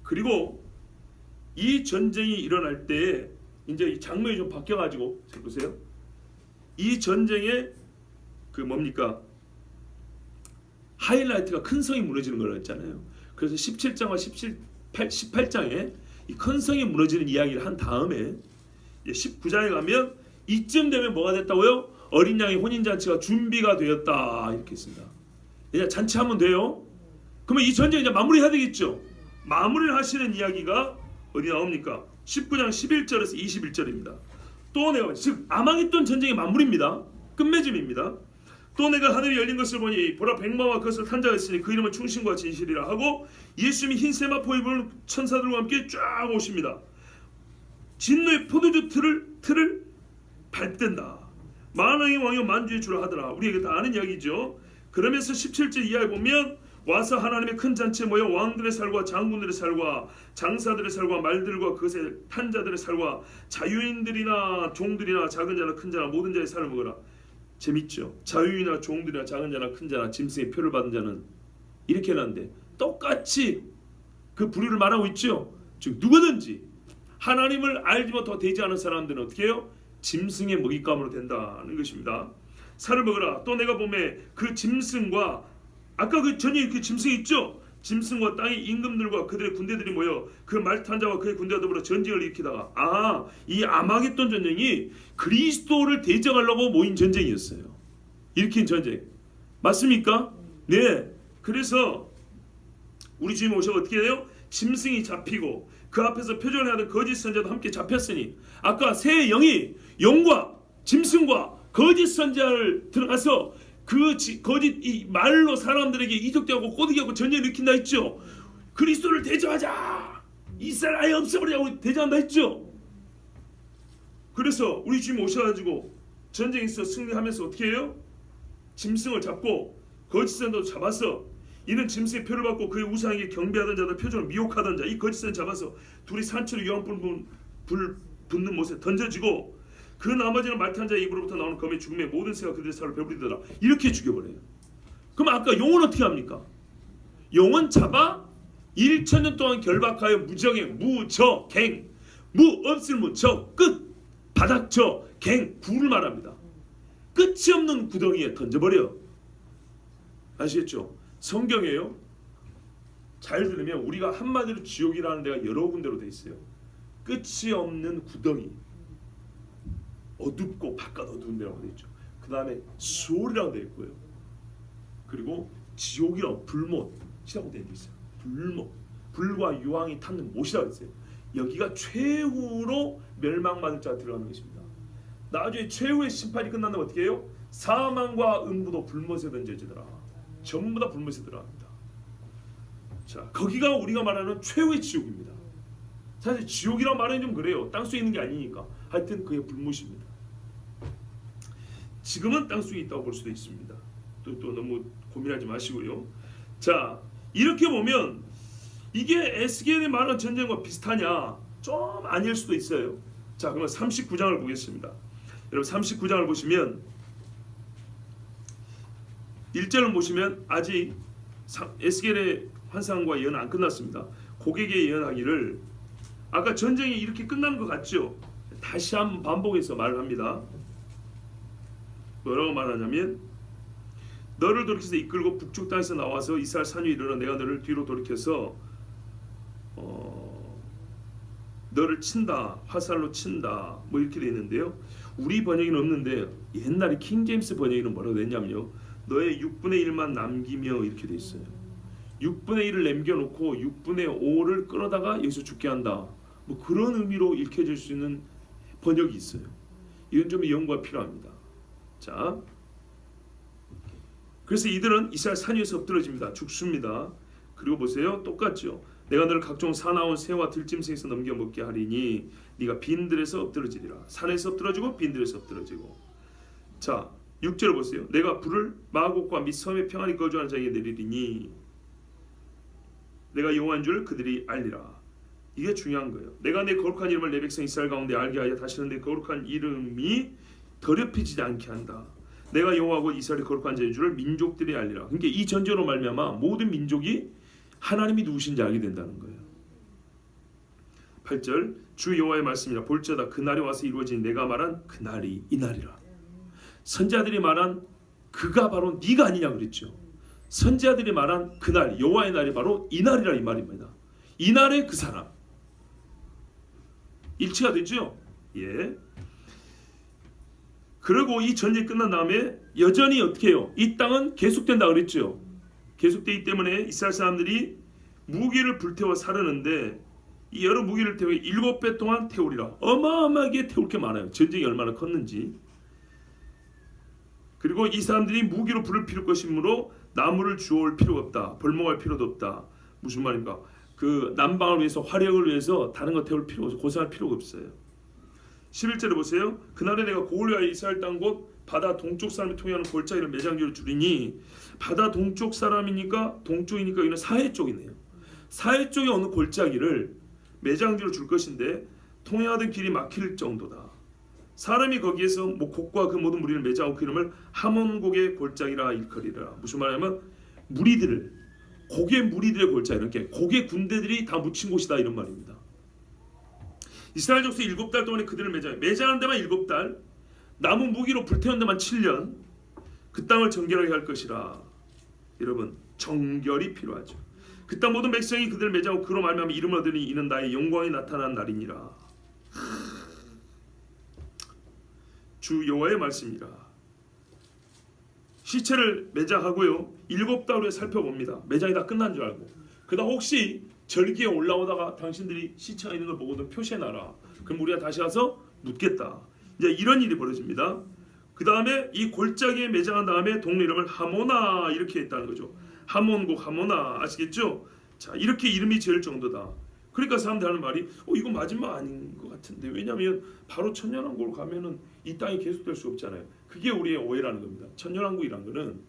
그리고 이 전쟁이 일어날 때 이제 이 장면이 좀 바뀌어가지고 보세요. 이 전쟁의 그 뭡니까? 하이라이트가 큰 성이 무너지는 걸 했잖아요. 그래서 17장과 18장에 이 큰 성이 무너지는 이야기를 한 다음에 19장에 가면 이쯤 되면 뭐가 됐다고요? 어린 양의 혼인잔치가 준비가 되었다 이렇게 했습니다. 이제 잔치하면 돼요. 그러면 이 전쟁 이제 마무리해야 되겠죠. 마무리를 하시는 이야기가 어디 나옵니까? 19장 11절에서 21절입니다. 또 내가 즉 아마겟돈 전쟁의 마무리입니다. 끝맺음입니다. 또 내가 하늘이 열린 것을 보니 보라 백마와 그것을 탄 자가 있으니 그 이름은 충신과 진실이라 하고 예수님이 흰 세마포 입은 천사들과 함께 쫙 오십니다. 진노의 포도주 틀을 밟든다. 만왕의 왕이요 만주의 주라 하더라. 우리에게 다 아는 이야기죠. 그러면서 17절 이하에 보면 와서 하나님의 큰 잔치에 모여 왕들의 살과 장군들의 살과 장사들의 살과 말들과 그것의 탄 자들의 살과 자유인들이나 종들이나 작은 자나 큰 자나 모든 자의 살을 먹어라. 재밌죠? 자유인이나 종들이나 작은 자나 큰 자나 짐승의 표를 받은 자는 이렇게 해놨는데 똑같이 그 부류를 말하고 있죠. 즉 누구든지 하나님을 알지 못하고 되지 않은 사람들은 어떻게 해요? 짐승의 먹잇감으로 된다는 것입니다. 살을 먹으라. 또 내가 보매 그 짐승과 아까 그 전에 그 짐승이 있죠. 짐승과 땅의 임금들과 그들의 군대들이 모여 그 말 탄 자와 그의 군대와 더불어 전쟁을 일으키다가 이 아마겟돈 전쟁이 그리스도를 대적하려고 모인 전쟁이었어요. 일으킨 전쟁 맞습니까? 네. 그래서 우리 주님 오셔서 어떻게 해요? 짐승이 잡히고 그 앞에서 표적을 하던 거짓 선자도 함께 잡혔으니 아까 새 영이 영과 짐승과 거짓 선자를 들어가서 그 거짓 이 말로 사람들에게 이적되고 꼬드기하고 전쟁을 일으킨다 했죠. 그리스도를 대적하자. 이스라엘 아예 없애버리자고 대적한다 했죠. 그래서 우리 주님 오셔가지고 전쟁에서 승리하면서 어떻게 해요? 짐승을 잡고 거짓 선자도 잡아서 이는 짐승의 표를 받고 그의 우상에게 경배하던 자들 표정을 미혹하던 자 이 거짓 선자 잡아서 둘이 산채로 유황불 붙는 못에 던져지고 그 나머지는 말탄 자의 입으로부터 나오는 검의 죽음에 모든 새가 그들의 살을 배부리더라. 이렇게 죽여버려요. 그럼 아까 용은 어떻게 합니까? 용은 잡아 1,000년 동안 결박하여 무정에 무저갱 무 없을 무저 끝 바닥저 갱 구를 말합니다. 끝이 없는 구덩이에 던져버려. 아시겠죠? 성경에요. 잘 들으면 우리가 한마디로 지옥이라는 데가 여러 군데로 돼 있어요. 끝이 없는 구덩이. 어둡고 바깥 어두운 데라고 되어 있죠. 그 다음에 수월이라고 되어 있고요. 그리고 지옥이라고 불못이라고 되어 있어요. 불못. 불과 유황이 탔는 못이라고 했어요. 여기가 최후로 멸망받을 자가 들어가는 것입니다. 나중에 최후의 심판이 끝난다면 어떻게 해요? 사망과 음부도 불못에 던져지더라. 전부 다 불못에 들어갑니다. 자, 거기가 우리가 말하는 최후의 지옥입니다. 사실 지옥이라고 말하면 좀 그래요. 땅속에 있는 게 아니니까. 하여튼 그게 불못입니다. 지금은 땅속에 있다고 볼 수도 있습니다. 또 너무 고민하지 마시고요. 자, 이렇게 보면 이게 에스겔이 말하는 전쟁과 비슷하냐? 좀 아닐 수도 있어요. 자, 그러면 39장을 보겠습니다. 여러분 39장을 보시면 1절을 보시면 아직 에스겔의 환상과 예언은 안 끝났습니다. 고객의 예언하기를 아까 전쟁이 이렇게 끝난 것 같죠? 다시 한번 반복해서 말을 합니다. 뭐라고 말하냐면 너를 돌이켜서 이끌고 북쪽 땅에서 나와서 이스라엘 산 위에 이르러 내가 너를 뒤로 돌이켜서 너를 친다, 화살로 친다, 뭐 이렇게 돼 있는데요. 우리 번역에는 없는데 옛날에 킹 제임스 번역에는 뭐라고 됐냐면요, 너의 6분의 1만 남기며 이렇게 돼 있어요. 6분의 1을 남겨놓고 6분의 5를 끌어다가 여기서 죽게 한다, 뭐 그런 의미로 읽혀질 수 있는 번역이 있어요. 이건 좀 연구가 필요합니다. 자, 그래서 이들은 이스라엘 산 위에서 엎드러집니다. 죽습니다. 그리고 보세요, 똑같죠. 내가 너를 각종 사나운 새와 들짐승에서 넘겨 먹게 하리니 네가 빈들에서 엎드러지리라. 산에서 엎드러지고 빈들에서 엎드러지고. 자, 6절 보세요. 내가 불을 마곡과 및 섬에 평안히 거주하는 자에게 내리리니 내가 여호와인 줄 그들이 알리라. 이게 중요한 거예요. 내가 내 거룩한 이름을 내 백성 이스라엘 가운데 알게 하여 다시는 내 거룩한 이름이 더럽혀지지 않게 한다. 내가 여호와고 이스라엘의 거룩한 자인 줄을 민족들이 알리라. 그러니까 이 전제로 말미암아 모든 민족이 하나님이 누구신지 알게 된다는 거예요. 8절 주 여호와의 말씀이라. 볼지어다 그날이 와서 이루어진 내가 말한 그날이 이날이라. 선지자들이 말한 그가 바로 네가 아니냐 그랬죠. 선지자들이 말한 그날 여호와의 날이 바로 이날이라 이 말입니다. 이날의 그 사람 일치가 되죠. 예. 그리고 이 전쟁이 끝난 다음에 여전히 어떻게 해요? 이 땅은 계속된다 그랬죠. 계속되기 때문에 이스라엘 사람들이 무기를 불태워 사르는데 이 여러 무기를 태워 7배 동안 태우리라. 어마어마하게 태울 게 많아요. 전쟁이 얼마나 컸는지. 그리고 이 사람들이 무기로 불을 피울 것이므로 나무를 주워올 필요가 없다. 벌목할 필요도 없다. 무슨 말입니까? 그 난방을 위해서 화력을 위해서 다른 거 태울 필요 없어. 고생할 필요가 없어요. 11절에 보세요. 그날에 내가 고을하여 이스라엘 땅 곧 바다 동쪽 사람이 통행하는 골짜기를 매장지로 줄이니 바다 동쪽 사람이니까 동쪽이니까 이는 사해 쪽이네요. 사해 쪽에 어느 골짜기를 매장지로 줄 것인데 통행하던 길이 막힐 정도다. 사람이 거기에서 곡과 그 모든 무리를 매장하고 그 이름을 하몬곡의 골짜기라 일컬이라. 무슨 말이냐면 무리들을 곡의 무리들의 골짜기, 이렇게 곡의 군대들이 다 묻힌 곳이다 이런 말입니다. 이스라엘 족속이 7달 동안에 그들을 매장한 데만 7달, 남은 무기로 불태운 데만 7년, 그 땅을 정결하게 할 것이라. 여러분 정결이 필요하죠. 그 땅 모든 백성이 그들을 매장하고 그로 말미암아 이름을 얻으니 이는 나의 영광이 나타난 날이니라. 주 여호와의 말씀이라. 시체를 매장하고요 7달 후에 살펴봅니다. 매장이 다 끝난 줄 알고. 그다음 혹시 절기에 올라오다가 당신들이 시체가 있는 걸 보고도 표시해놔라. 그럼 우리가 다시 가서 묻겠다. 이제 이런 일이 벌어집니다. 그 다음에 이 골짜기에 매장한 다음에 동네 이름을 하모나 이렇게 했다는 거죠. 하몬곡 하모나 아시겠죠? 자, 이렇게 이름이 지을 정도다. 그러니까 사람들이 하는 말이 이거 마지막 아닌 것 같은데, 왜냐하면 바로 천년왕국으로 가면은 이 땅이 계속될 수 없잖아요. 그게 우리의 오해라는 겁니다. 천년왕국이란 거는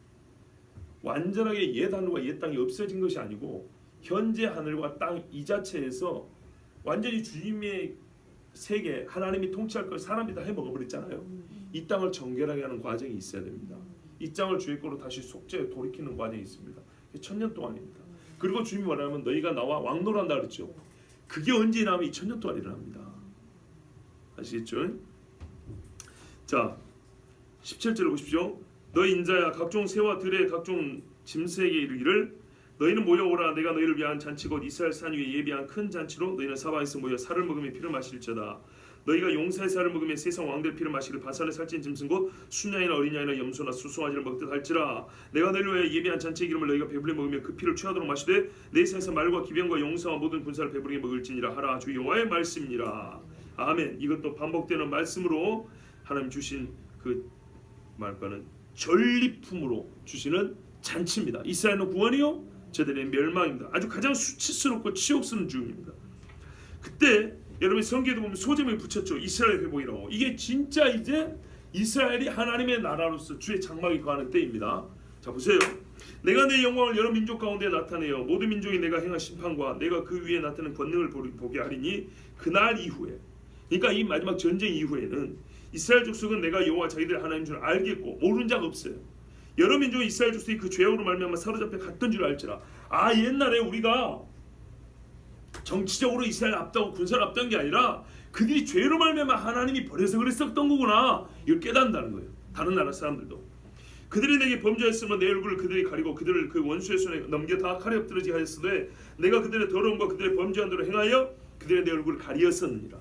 완전하게 옛 하늘과 옛 땅이 없어진 것이 아니고 현재 하늘과 땅 이 자체에서 완전히 주님의 세계, 하나님이 통치할 걸 사람이 다 해먹어버렸잖아요. 이 땅을 정결하게 하는 과정이 있어야 됩니다. 이 땅을 주의 거로 다시 속죄 돌이키는 과정이 있습니다. 천년 동안입니다. 그리고 주님이 말하면 너희가 나와 왕노란다 그랬죠. 그게 언제 일어나면 이 천년 동안 일어납니다. 아시겠죠? 자, 17절을 보십시오. 너희 인자야 각종 새와 들의 각종 짐승에게 이르기를 너희는 모여오라. 내가 너희를 위한 잔치 곧 이스라엘 산 위에 예비한 큰 잔치로 너희는 사방에서 모여 살을 먹으며 피를 마실지어다. 너희가 용사의 살을 먹으며 세상 왕들의 피를 마시기를 바산에 살찐 짐승 곧 순양이나 어린 양이나 염소나 수송아지를 먹듯 할지라. 내가 너희를 위하여 예비한 잔치의 기름을 너희가 배불리 먹으며 그 피를 취하도록 마시되 내 세상에서 말과 기병과 용사와 모든 군사를 배부르게 먹을지니라 하라. 주 여호와의 말씀이니라. 아멘. 이것도 반복되는 말씀으로 하나님 주신 그 말과는 전리품으로 주시는 잔치입니다. 이스라엘은 구원이요 저들의 멸망입니다. 아주 가장 수치스럽고 치욕스러운 죽음입니다. 그때 여러분이 성경에도 보면 소제목이 붙였죠. 이스라엘 회복이라고. 이게 진짜 이제 이스라엘이 하나님의 나라로서 주의 장막이 거하는 때입니다. 자 보세요. 내가 내 영광을 여러 민족 가운데 나타내어 모든 민족이 내가 행한 심판과 내가 그 위에 나타낸 권능을 보게 하리니 그날 이후에 그러니까 이 마지막 전쟁 이후에는 이스라엘 족속은 내가 여호와 자기들 하나님인 줄 알겠고 모르는 자가 없어요. 여러 민족은 이스라엘 족속이 그 죄악으로 말미암아 사로잡혀 갔던 줄 알지라. 옛날에 우리가 정치적으로 이스라엘 앞다고 군사를 앞던 게 아니라 그들이 죄로 말미암아 하나님이 버려서 그랬었던 거구나. 이걸 깨닫는다는 거예요. 다른 나라 사람들도. 그들이 내게 범죄했으면 내 얼굴을 그들이 가리고 그들을 그 원수의 손에 넘겨 다 칼에 엎드러지게 하였으되 내가 그들의 더러움과 그들의 범죄한 대로 행하여 그들의 내 얼굴을 가리었었느니라.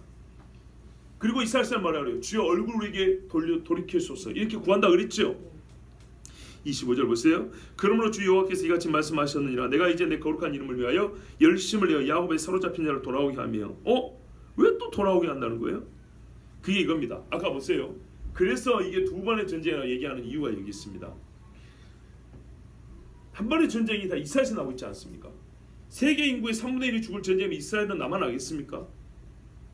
그리고 이스라엘 사람 뭐라 그래요? 주여 얼굴 우리에게 돌이키소서 이렇게 구한다 그랬죠. 25절 보세요. 그러므로 주 여호와께서 이같이 말씀하셨느니라. 내가 이제 내 거룩한 이름을 위하여 열심을 내어 야곱의 사로잡힌 자를 돌아오게 하며 왜 또 돌아오게 한다는 거예요? 그게 이겁니다. 아까 보세요. 그래서 이게 두 번의 전쟁이라고 얘기하는 이유가 여기 있습니다. 한 번의 전쟁이 다 이스라엘에서 나오고 있지 않습니까? 세계 인구의 3분의 1이 죽을 전쟁이면 이스라엘은 남아나겠습니까?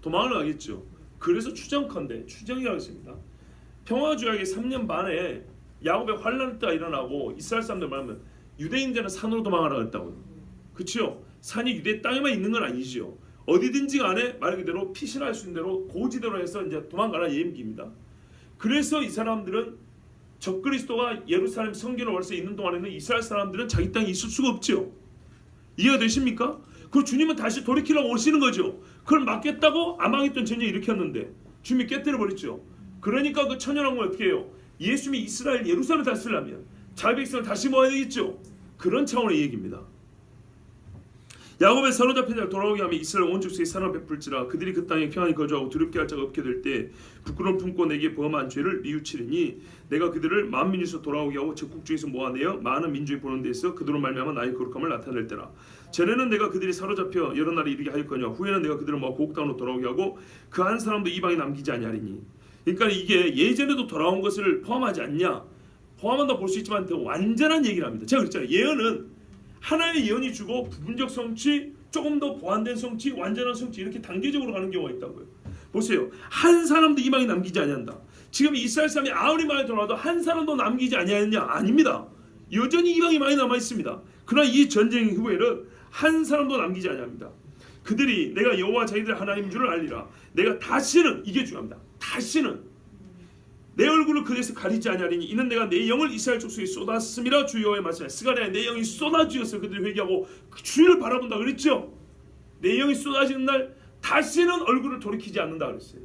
도망을 나겠죠. 그래서 추정이라고 했습니다. 평화조약의 3년 반에 야곱의 환란 때가 일어나고 이스라엘 사람들 말하면 유대인들은 산으로 도망하라고 했다고요. 그렇죠? 산이 유대 땅에만 있는 건 아니죠. 어디든지 간에 말 그대로 피신할 수 있는 대로 고지대로 해서 이제 도망가라 얘기입니다. 그래서 이 사람들은 적그리스도가 예루살렘 성전을 월세 있는 동안에는 이스라엘 사람들은 자기 땅에 있을 수가 없죠. 이해가 되십니까? 그 주님은 다시 돌이키려고 오시는 거죠. 그걸 막겠다고 아망했던 전쟁을 일으켰는데 주님이 깨뜨려 버렸죠. 그러니까 그 천연왕국을 어떻게 해요? 예수님이 이스라엘 예루살렘을 다스리려면 자기 백성을 다시 모아야 되겠죠. 그런 차원의 얘기입니다. 야곱의 사로잡힌 자를 돌아오게 하며 이스라엘 온 족속이 사랑을 베풀지라. 그들이 그 땅에 평안히 거주하고 두렵게 할 자가 없게 될 때 부끄러움 품고 내게 범한 죄를 뉘우치리니 내가 그들을 만민에서 돌아오게 하고 적국 중에서 모아내어 많은 민족이 보는 데서 그들로 말미암아 나의 거룩함을 나타낼 때라. 전에는 내가 그들이 사로잡혀 여러 날에 이르게 하였거니와 후에는 내가 그들을 모아 고국 땅으로 돌아오게 하고 그 한 사람도 이방에 남기지 아니하리니. 그러니까 이게 예전에도 돌아온 것을 포함하지 않냐? 포함한다 볼 수 있지만 더 완전한 얘기를 합니다. 제가 그랬잖아요. 예언은 하나의 예언이 주고 부분적 성취, 조금 더 보완된 성취, 완전한 성취 이렇게 단계적으로 가는 경우가 있다고요. 보세요. 한 사람도 이방에 남기지 아니한다. 지금 이스라엘 사람이 아무리 많이 돌아와도 한 사람도 남기지 아니하느냐? 아닙니다. 여전히 이방이 많이 남아 있습니다. 그러나 이 전쟁 후에는 한 사람도 남기지 아니합니다. 그들이 내가 여호와 자기들 하나님인 줄을 알리라. 내가 다시는, 이게 중요합니다. 다시는 내 얼굴을 그에서 가리지 아니하리니 이는 내가 내 영을 이스라엘 족속에 쏟았음이라 주 여호와의 말씀이야. 스가랴에 내 영이 쏟아지었어. 그들이 회개하고 그 주를 바라본다 그랬죠. 내 영이 쏟아지는 날 다시는 얼굴을 돌이키지 않는다 그랬어요.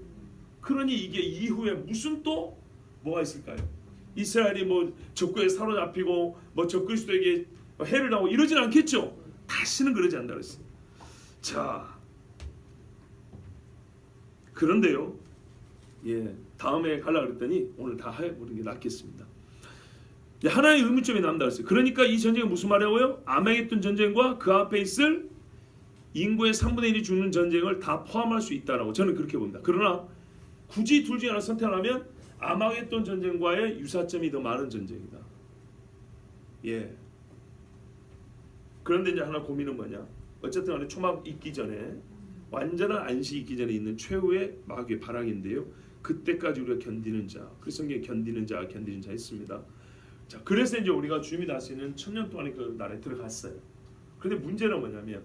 그러니 이게 이후에 무슨 또 뭐가 있을까요? 이스라엘이 뭐 적국에 사로잡히고 뭐 적그리스도에게 해를 당하고 이러진 않겠죠. 다시는 그러지 않는다 그랬어요. 자, 그런데요. 다음에 가려고 그랬더니 오늘 다 해보는 게 낫겠습니다. 하나의 의문점이 남다 그랬어요. 그러니까 이 전쟁이 무슨 말이라고요? 아메게돈 전쟁과 그 앞에 있을 인구의 3분의 1이 죽는 전쟁을 다 포함할 수 있다라고 저는 그렇게 봅니다. 그러나 굳이 둘 중에 하나 선택하면 아마겟돈 전쟁과의 유사점이 더 많은 전쟁이다. 그런데 이제 하나 고민은 뭐냐? 어쨌든 간에 초막 있기 전에 완전한 안식 있기 전에 있는 최후의 마귀의 발악인데요. 그때까지 우리가 견디는 자, 그 성경에 견디는 자 있습니다. 자, 그래서 이제 우리가 주님이 다스리는 천년 동안의 그 날에 들어갔어요. 그런데 문제는 뭐냐면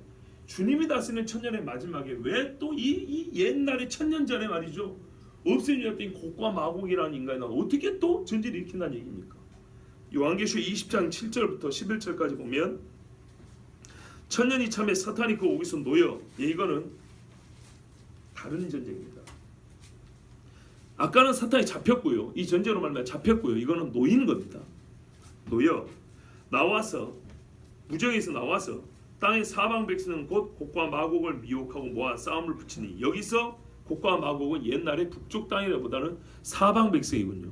주님이 다스리는 천년의 마지막에 왜 또 이 옛날에 천년 전에 말이죠. 없애졌던 곡과 마곡이라는 인간이 나와 어떻게 또 전쟁을 일으킨다는 얘기입니까? 요한계시록 20장 7절부터 11절까지 보면 천년이 참에 사탄이 그 옥에서 놓여 이거는 다른 전쟁입니다. 아까는 사탄이 잡혔고요. 이 전쟁으로 말하면 잡혔고요. 이거는 놓이는 겁니다. 놓여 나와서 무정에서 나와서 땅의 사방 백성은 곧 곡과 마곡을 미혹하고 모아 싸움을 붙이니 여기서 곡과 마곡은 옛날에 북쪽 땅이라보다는 사방 백성이군요.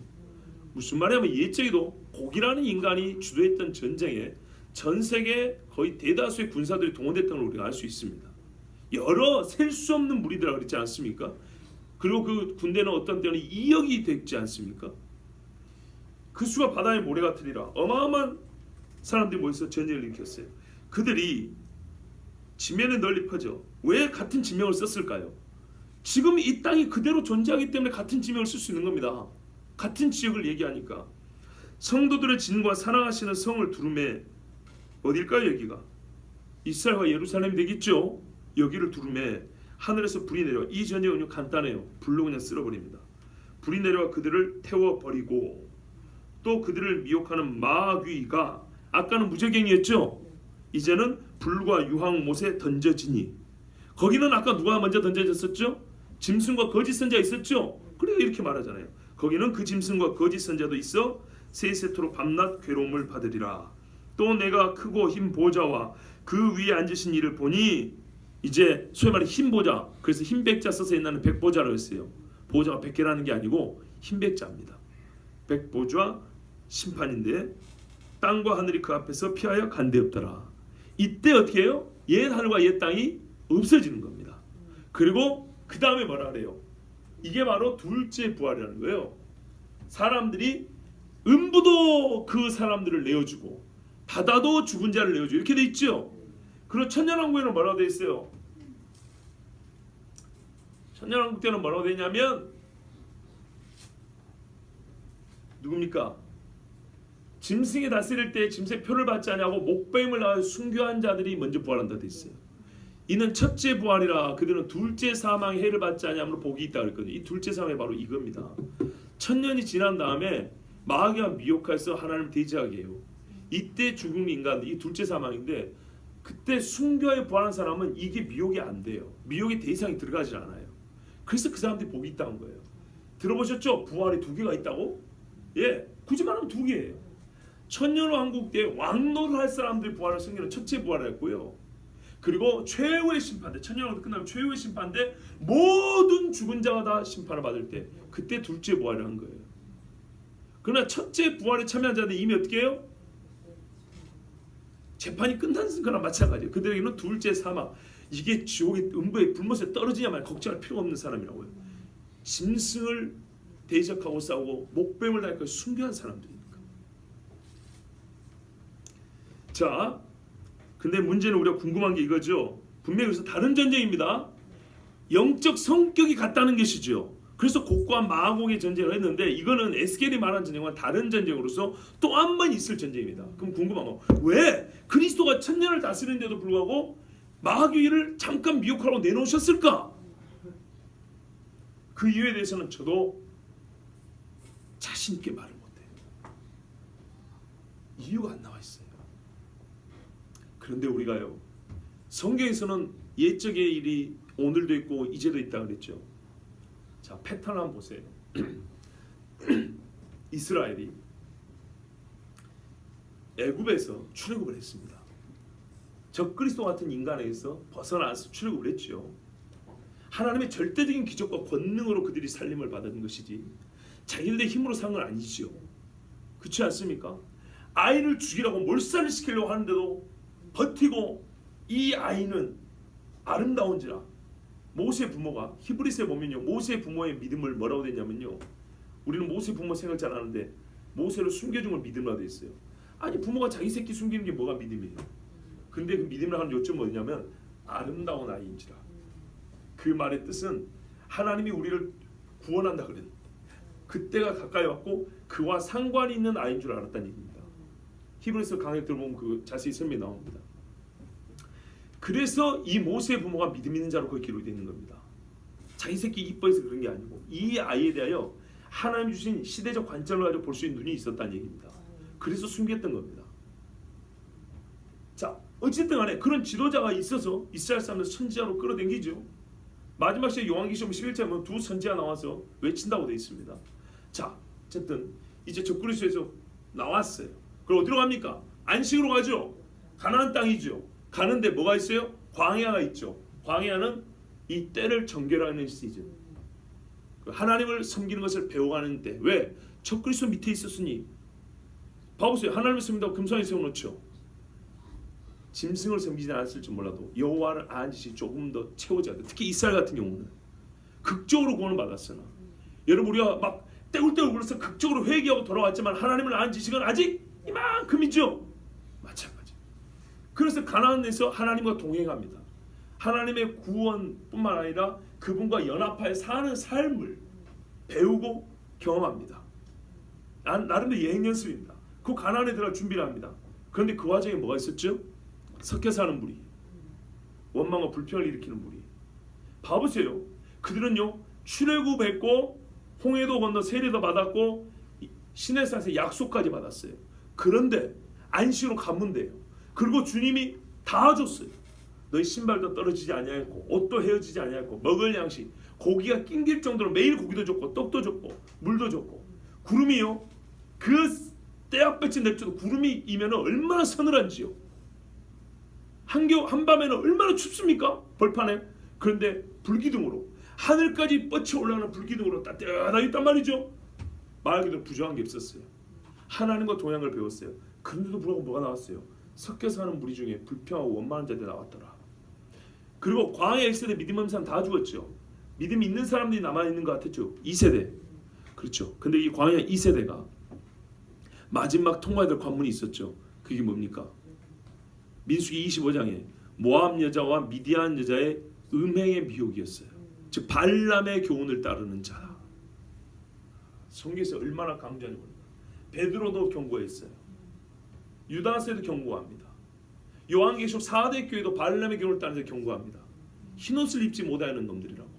무슨 말이냐면 옛적에도 곡이라는 인간이 주도했던 전쟁에 전 세계 거의 대다수의 군사들이 동원됐던 걸 우리가 알 수 있습니다. 여러 셀 수 없는 무리들이라고 그랬지 않습니까? 그리고 그 군대는 어떤 때는 2억이 됐지 않습니까? 그 수가 바다의 모래 같으리라. 어마어마한 사람들이 모여서 전쟁을 일으켰어요. 그들이 지면에 널리 퍼져 왜 같은 지명을 썼을까요? 지금 이 땅이 그대로 존재하기 때문에 같은 지명을 쓸 수 있는 겁니다. 같은 지역을 얘기하니까 성도들의 진과 사랑하시는 성을 두루매 어딜까요? 여기가 이스라엘과 예루살렘이 되겠죠. 여기를 두루매 하늘에서 불이 내려와. 이 전쟁은 간단해요. 불로 그냥 쓸어버립니다. 불이 내려와 그들을 태워버리고 또 그들을 미혹하는 마귀가 아까는 무저갱이였죠. 이제는 불과 유황 못에 던져지니 거기는 아까 누가 먼저 던져졌었죠? 짐승과 거짓 선자 있었죠. 그래서 이렇게 말하잖아요. 거기는 그 짐승과 거짓 선자도 있어 세세토록 밤낮 괴로움을 받으리라. 또 내가 크고 흰 보좌와 그 위에 앉으신 이를 보니 이제 소위 말해 흰 보좌. 그래서 흰 백자 써서 옛날에는 백보좌라고 했어요. 보좌가 100개라는 게 아니고 흰 백자입니다. 백보좌 심판인데 땅과 하늘이 그 앞에서 피하여 간데 없더라. 이때 어떻게 해요? 옛 하늘과 옛 땅이 없어지는 겁니다. 그리고 그 다음에 뭐라 그래요? 이게 바로 둘째 부활이라는 거예요. 사람들이 음부도 그 사람들을 내어주고 바다도 죽은 자를 내어주고 이렇게 돼 있죠. 그리고 천년왕국에는 뭐라고 돼 있어요? 천년왕국 때는 뭐라고 돼 있냐면 누굽니까? 짐승이 다스릴 때 짐승의 표를 받지 아니하고 목배임을 나와 순교한 자들이 먼저 부활한다 돼 있어요. 이는 첫째 부활이라 그들은 둘째 사망의 해를 받지 아니함으로 복이 있다 그랬거든요. 이 둘째 사망이 바로 이겁니다. 천년이 지난 다음에 마귀가 미혹해서 하나님을 대지하게 해요. 이때 죽은 인간 이 둘째 사망인데 그때 순교에 부활한 사람은 이게 미혹이 안 돼요. 미혹의 대상이 들어가지 않아요. 그래서 그 사람들이 복이 있다는 거예요. 들어보셨죠? 부활이 2개가 있다고? 예, 굳이 말하면 2개예요. 천년왕국 때 왕노를 할 사람들이 부활을 승리는 첫째 부활했고요. 그리고 최후의 심판대, 천년왕국 끝나면 최후의 심판대 모든 죽은 자가 다 심판을 받을 때 그때 둘째 부활을 한 거예요. 그러나 첫째 부활에 참여한 자들이 이미 어떻게 해요? 재판이 끝난 거나 마찬가지예요. 그들에게는 둘째 사망. 이게 지옥의 음부의 불못에 떨어지냐 말 걱정할 필요가 없는 사람이라고요. 짐승을 대적하고 싸우고 목뱀을 당하고 순교한 사람들이니까. 자, 근데 문제는 우리가 궁금한 게 이거죠. 분명히 그래서 다른 전쟁입니다. 영적 성격이 같다는 것이죠. 그래서 곡과 마곡의 전쟁을 했는데 이거는 에스겔이 말한 전쟁과 다른 전쟁으로서 또 한 번 있을 전쟁입니다. 그럼 궁금한 거, 왜 그리스도가 천년을 다스리는데도 불구하고 마귀를 잠깐 미혹하라고 내놓으셨을까? 그 이유에 대해서는 저도 자신 있게 말을 못해요. 이유가 안 나와 있어요. 그런데 우리가요, 성경에서는 옛적의 일이 오늘도 있고 이제도 있다 그랬죠. 자, 패턴 한번 보세요. 이스라엘이 애굽에서 출애굽을 했습니다. 적그리스도 같은 인간에게서 벗어나서 출애굽을 했죠. 하나님의 절대적인 기적과 권능으로 그들이 살림을 받은 것이지 자기들의 힘으로 산 건 아니죠. 그렇지 않습니까? 아이를 죽이라고 몰살을 시키려고 하는데도 버티고 이 아이는 아름다운지라 모세 부모가 히브리서에 보면요, 모세 부모의 믿음을 뭐라고 됐냐면요, 우리는 모세 부모 생각 잘 하는데 모세를 숨겨준 걸 믿음이라고 돼 있어요. 아니 부모가 자기 새끼 숨기는 게 뭐가 믿음이에요? 근데 그 믿음을 하는 요점은 뭐냐면 아름다운 아이인지라. 그 말의 뜻은 하나님이 우리를 구원한다 그랬는 그때가 가까이 왔고 그와 상관이 있는 아이인 줄 알았다는 얘기입니다. 히브리서 강의 들어보면 그 자세히 설명이 나옵니다. 그래서 이 모세의 부모가 믿음 있는 자로 거기 기록이 되는 겁니다. 자기 새끼 이뻐해서 그런 게 아니고 이 아이에 대하여 하나님 주신 시대적 관점을 가지고 볼 수 있는 눈이 있었다는 얘기입니다. 그래서 숨겼던 겁니다. 자, 어쨌든 간에 그런 지도자가 있어서 이스라엘 사람들 선지자로 끌어당기죠. 마지막 시에 요한계시록 11장에 보면 두 선지자 나와서 외친다고 되어 있습니다. 자, 어쨌든 이제 적그리스도에서 나왔어요. 그럼 어디로 갑니까? 안식으로 가죠. 가나안 땅이죠. 가는데 뭐가 있어요? 광야가 있죠. 광야는 이 때를 정결하는 시즌. 하나님을 섬기는 것을 배워가는 때. 왜? 적그리스도 밑에 있었으니. 봐보세요. 하나님을 섬긴다고 금상에 세워놓죠. 짐승을 섬기지 않았을지 몰라도 여호와를 아는 지식이 조금 더 채워져야 돼. 특히 이스라엘 같은 경우는 극적으로 구원을 받았으나 여러분 우리가 막 떼굴떼굴 굴러서 극적으로 회개하고 돌아왔지만 하나님을 아는 지식은 아직 이만큼이죠. 마찬가지. 그래서 가나안에서 하나님과 동행합니다. 하나님의 구원뿐만 아니라 그분과 연합하여 사는 삶을 배우고 경험합니다. 나름대로 여행 연습입니다. 그 가나안에 들어갈 준비를 합니다. 그런데 그 과정에 뭐가 있었죠? 섞여 사는 무리, 원망과 불평을 일으키는 무리, 봐보세요. 그들은요 출애굽했고 홍해도 건너 세례도 받았고 시내산에서 약속까지 받았어요. 그런데 안식으로 가문돼요. 그리고 주님이 다 줬어요. 너희 신발도 떨어지지 아니하였고 옷도 헤어지지 아니하였고 먹을 양식 고기가 낑길 정도로 매일 고기도 줬고 떡도 줬고 물도 줬고 구름이요 그 떼약볕이 낼지도 구름이 이면 얼마나 서늘한지요. 한밤에는 얼마나 춥습니까? 벌판에. 그런데 불기둥으로 하늘까지 뻗쳐 올라가는 불기둥으로 따뜻하게 있단 말이죠. 말 그대로 부정한 게 없었어요. 하나님과 동양을 배웠어요. 그런데도 불구하고 뭐가 나왔어요? 섞여 사는 무리 중에 불평하고 원망하는 자들이 나왔더라. 그리고 광야 1세대 믿음 없는 사람 다 죽었죠. 믿음이 있는 사람들이 남아있는 것 같았죠. 2세대. 그렇죠. 근데 이 광야 2세대가 마지막 통과해야 될 관문이 있었죠. 그게 뭡니까? 민수기 25장에 모압 여자와 미디안 여자의 음행의 미혹이었어요. 즉 발람의 교훈을 따르는 자. 성경에서 얼마나 강조하는 겁니다. 베드로도 경고했어요. 유다세도 경고합니다. 요한계시록 4대 교회도 발람의 교훈을 따르는 자 경고합니다. 흰옷을 입지 못하는 놈들이라고.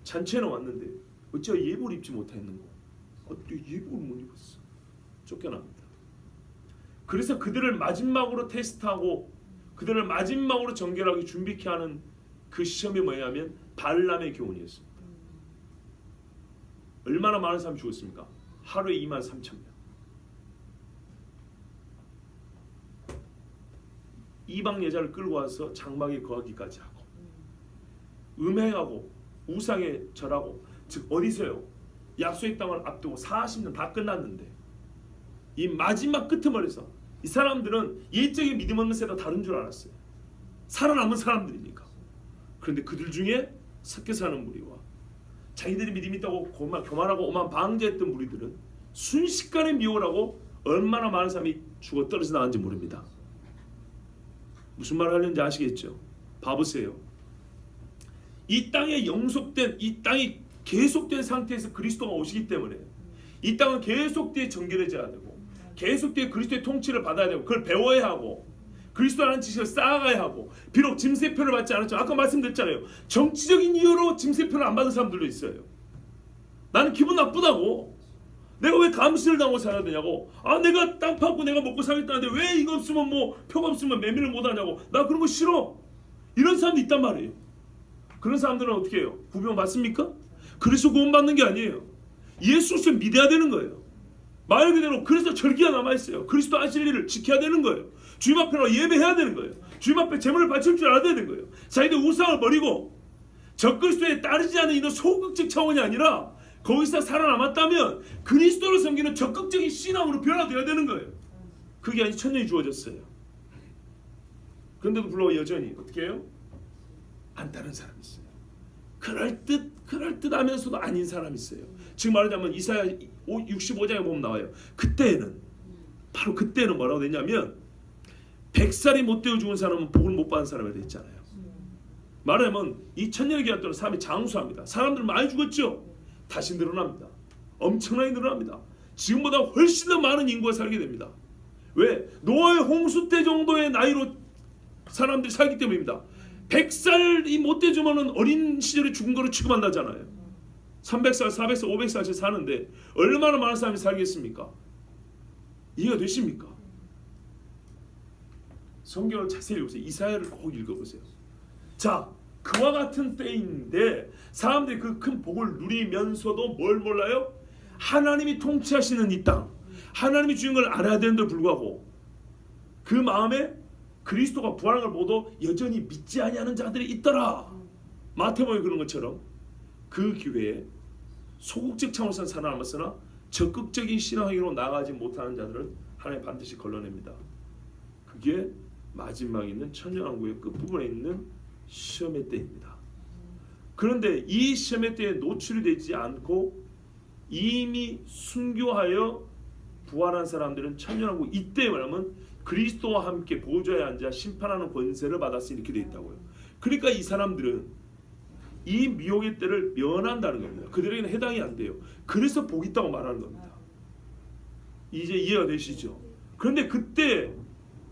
잔치에는 왔는데 어찌 예복을 입지 못했는고? 어떻게 예복을 못 입었어? 쫓겨납니다. 그래서 그들을 마지막으로 테스트하고 그들을 마지막으로 정결하게 준비케 하는 그 시험이 뭐냐면 발람의 교훈이었습니다. 얼마나 많은 사람이 죽었습니까? 하루에 23,000명. 이방 여자를 끌고 와서 장막에 거하기까지 하고 음행하고 우상에 절하고 즉 어디서요? 약속의 땅을 앞두고 40년 다 끝났는데 이 마지막 끄트머리에서 이 사람들은 예적인 믿음 없는 세대가 다른 줄 알았어요. 살아남은 사람들이니까. 그런데 그들 중에 섞여 사는 무리와 자기들이 믿음이 있다고 교만하고 오만 방자했던 무리들은 순식간에 미혹을 하고 얼마나 많은 사람이 죽어 떨어져 나간지 모릅니다. 무슨 말을 하려는지 아시겠죠? 봐보세요. 이 땅에 영속된 이 땅이 계속된 상태에서 그리스도가 오시기 때문에 이 땅은 계속되게 정결해져야 되고 계속되게 그리스도의 통치를 받아야 되고 그걸 배워야 하고 그리스도라는 지식을 쌓아가야 하고 비록 짐세표를 받지 않았죠. 아까 말씀드렸잖아요. 정치적인 이유로 짐세표를 안 받은 사람들도 있어요. 나는 기분 나쁘다고. 내가 왜 감시를 당하고 살아야 되냐고. 아 내가 땅 파고 내가 먹고 살겠다는데 왜 이거 없으면 뭐 표가 없으면 매매를 못하냐고. 나 그런 거 싫어. 이런 사람도 있단 말이에요. 그런 사람들은 어떻게 해요? 구병 받습니까? 그리스도 구원받는 게 아니에요. 예수를 믿어야 되는 거예요. 말 그대로 그래서 절기가 남아있어요. 그리스도 안식 일을 지켜야 되는 거예요. 주님 앞에 예배해야 되는 거예요. 주님 앞에 제물을 바칠 줄 알아야 되는 거예요. 자기들 우상을 버리고 적그리스도에 따르지 않은 이런 소극적 차원이 아니라 거기서 살아남았다면 그리스도를 섬기는 적극적인 신앙으로 변화되어야 되는 거예요. 그게 아니 천년이 주어졌어요. 그런데도 불구하고 여전히 어떻게 해요? 안 따른 사람이 있어요. 그럴듯하면서도 아닌 사람이 있어요. 지금 말하자면 이사야 65장에 보면 나와요. 그때는 바로 그때는 뭐라고 되냐면 100살이 못 되어 죽은 사람은 복을 못 받은 사람이 됐잖아요. 말하자면 이 천년의 기간 동안 사람이 장수합니다. 사람들 많이 죽었죠. 다시 늘어납니다. 엄청나게 늘어납니다. 지금보다 훨씬 더 많은 인구가 살게 됩니다. 왜? 노아의 홍수 때 정도의 나이로 사람들이 살기 때문입니다. 100살이 못 되주면은 어린 시절에 죽은 거로 취급한다잖아요. 300살, 400살, 500살씩 사는데 얼마나 많은 사람이 살겠습니까? 이해가 되십니까? 성경을 자세히 읽어보세요. 이사야를 꼭 읽어보세요. 자, 그와 같은 때인데 사람들이 그 큰 복을 누리면서도 뭘 몰라요? 하나님이 통치하시는 이 땅, 하나님이 주인 걸 알아야 되는데 불구하고 그 마음에 그리스도가 부활한 걸 보도 여전히 믿지 아니하는 자들이 있더라. 마태복음에 그런 것처럼 그 기회에 소극적 차원에서 살아남았으나 적극적인 신앙으로 나아가지 못하는 자들은 하나님 반드시 걸러냅니다. 그게 마지막에 있는 천년왕국의 끝부분에 있는 시험의 때입니다. 그런데 이 시험의 때에 노출이 되지 않고 이미 순교하여 부활한 사람들은 천년왕국 이때 말하면 그리스도와 함께 보좌에 앉아 심판하는 권세를 받았으니 이렇게 되어 있다고요. 그러니까 이 사람들은 이 미혹의 때를 면한다는 겁니다. 그들에게는 해당이 안 돼요. 그래서 복 있다고 말하는 겁니다. 이제 이해가 되시죠? 그런데 그때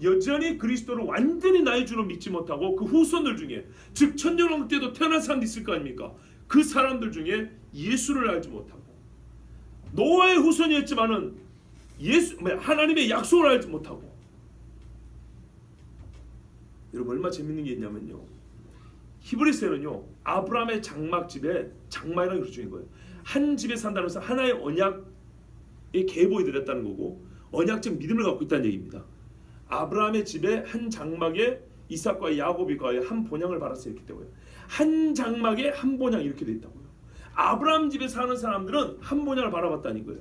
여전히 그리스도를 완전히 나의 주로 믿지 못하고 그 후손들 중에, 즉 천년왕국 때도 태어난 사람도 있을 거 아닙니까? 그 사람들 중에 예수를 알지 못하고 노아의 후손이었지만은 하나님의 약속을 알지 못하고. 여러분 얼마나 재밌는 게 있냐면요, 히브리서에는요 아브라함의 장막집에, 장막이라는 게 중요한 거예요. 한 집에 산다는 것은 하나의 언약의 계보에 들었다는 거고 언약적 믿음을 갖고 있다는 얘기입니다. 아브라함의 집에 한 장막에 이삭과 야곱이 거하여 한 본향을 받았어요. 이렇게 되고요. 한 장막에 한 본향 이렇게 돼 있다고요. 아브라함 집에 사는 사람들은 한 본향을 바라봤다는 거예요.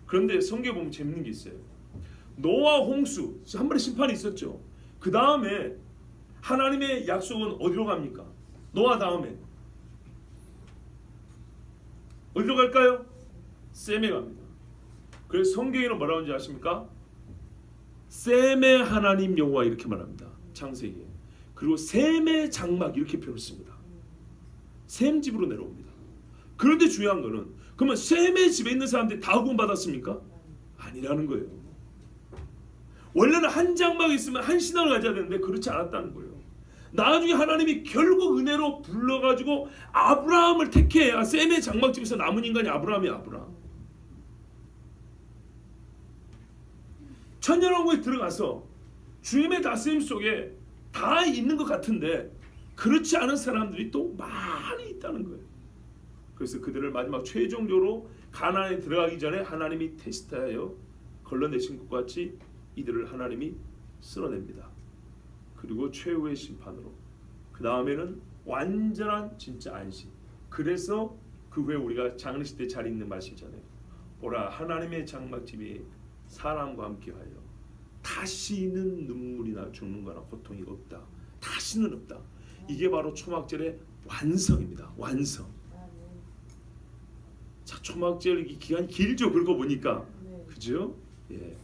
그런데 성경에 보면 재밌는 게 있어요. 노아 홍수 한 번의 심판이 있었죠. 그 다음에 하나님의 약속은 어디로 갑니까? 노아 다음에 어디로 갈까요? 셈에 갑니다. 그래서 성경에는 뭐라고 하는지 아십니까? 셈의 하나님 여호와 이렇게 말합니다. 창세기에. 그리고 셈의 장막 이렇게 표현을 씁니다. 셈 집으로 내려옵니다. 그런데 중요한 거는, 그러면 셈의 집에 있는 사람들이 다 구원 받았습니까? 아니라는 거예요. 원래는 한 장막에 있으면 한 신앙을 가져야 되는데 그렇지 않았다는 거예요. 나중에 하나님이 결국 은혜로 불러가지고 아브라함을 택해야 셈의 장막집에서 남은 인간이 아브라함이야. 아브라함. 천년왕국에 들어가서 주님의 다스림 속에 다 있는 것 같은데 그렇지 않은 사람들이 또 많이 있다는 거예요. 그래서 그들을 마지막 최종적으로 가나안에 들어가기 전에 하나님이 테스트하여 걸러내신 것 같이 이들을 하나님이 쓸어냅니다. 그리고 최후의 심판으로, 그 다음에는 완전한 진짜 안식. 그래서 그 후에 우리가 장례식 때 잘 읽는 말씀이잖아요. 보라, 하나님의 장막집이 사람과 함께하여 다시는 눈물이나 죽는 거나 고통이 없다. 다시는 없다. 이게 바로 초막절의 완성입니다. 완성. 자, 초막절 기간이 길죠. 그러고 보니까. 그죠? 예.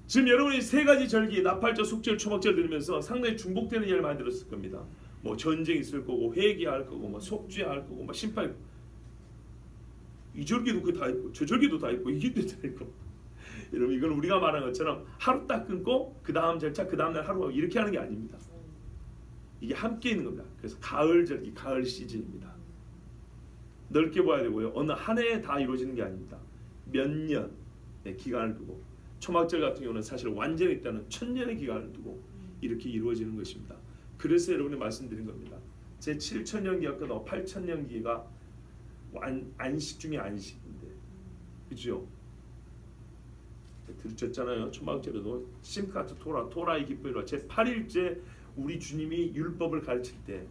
지금 여러분이 세 가지 절기, 나팔절, 속절, 초막절 들으면서 상당히 중복되는 예를 많이 들었을 겁니다. 뭐 전쟁이 있을 거고, 회개할 거고, 뭐 속죄할 거고, 뭐 심판. 이 절기도 그 다 있고, 저 절기도 다 있고, 이게 다 있고. 여러분 이건 우리가 말한 것처럼 하루 딱 끊고 그 다음 절차, 그 다음 날 하루 이렇게 하는 게 아닙니다. 이게 함께 있는 겁니다. 그래서 가을 절기, 가을 시즌입니다. 넓게 봐야 되고요. 어느 한 해에 다 이루어지는 게 아닙니다. 몇 년의 기간을 두고, 초막절 같은 경우는 사실 완전히 있다는 1000년의 기간을 두고 이렇게 이루어지는 것입니다. 그래서 여러분이 말씀드린 겁니다. 제 7000년기가 끝나고 8000년기가 안식 중에 안식인데, 그죠? 들으셨잖아요. 초막절에도 심카트 토라의 기쁨이라 제 8일째 우리 주님이 율법을 가르칠 때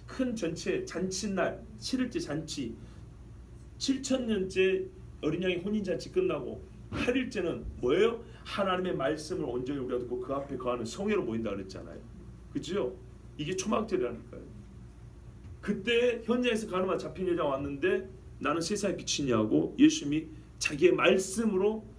큰 전체 잔치날 7일째 잔치, 7000년째 어린 양의 혼인 잔치 끝나고 8일째는 뭐예요? 하나님의 말씀을 온전히 우리가 듣고 그 앞에 거하는 성회로 모인다 그랬잖아요. 그죠? 이게 초막절이라니까요. 그때 현장에서 가늠한 잡힌 여자가 왔는데 나는 세상의 빛이냐고 예수님이 자기의 말씀으로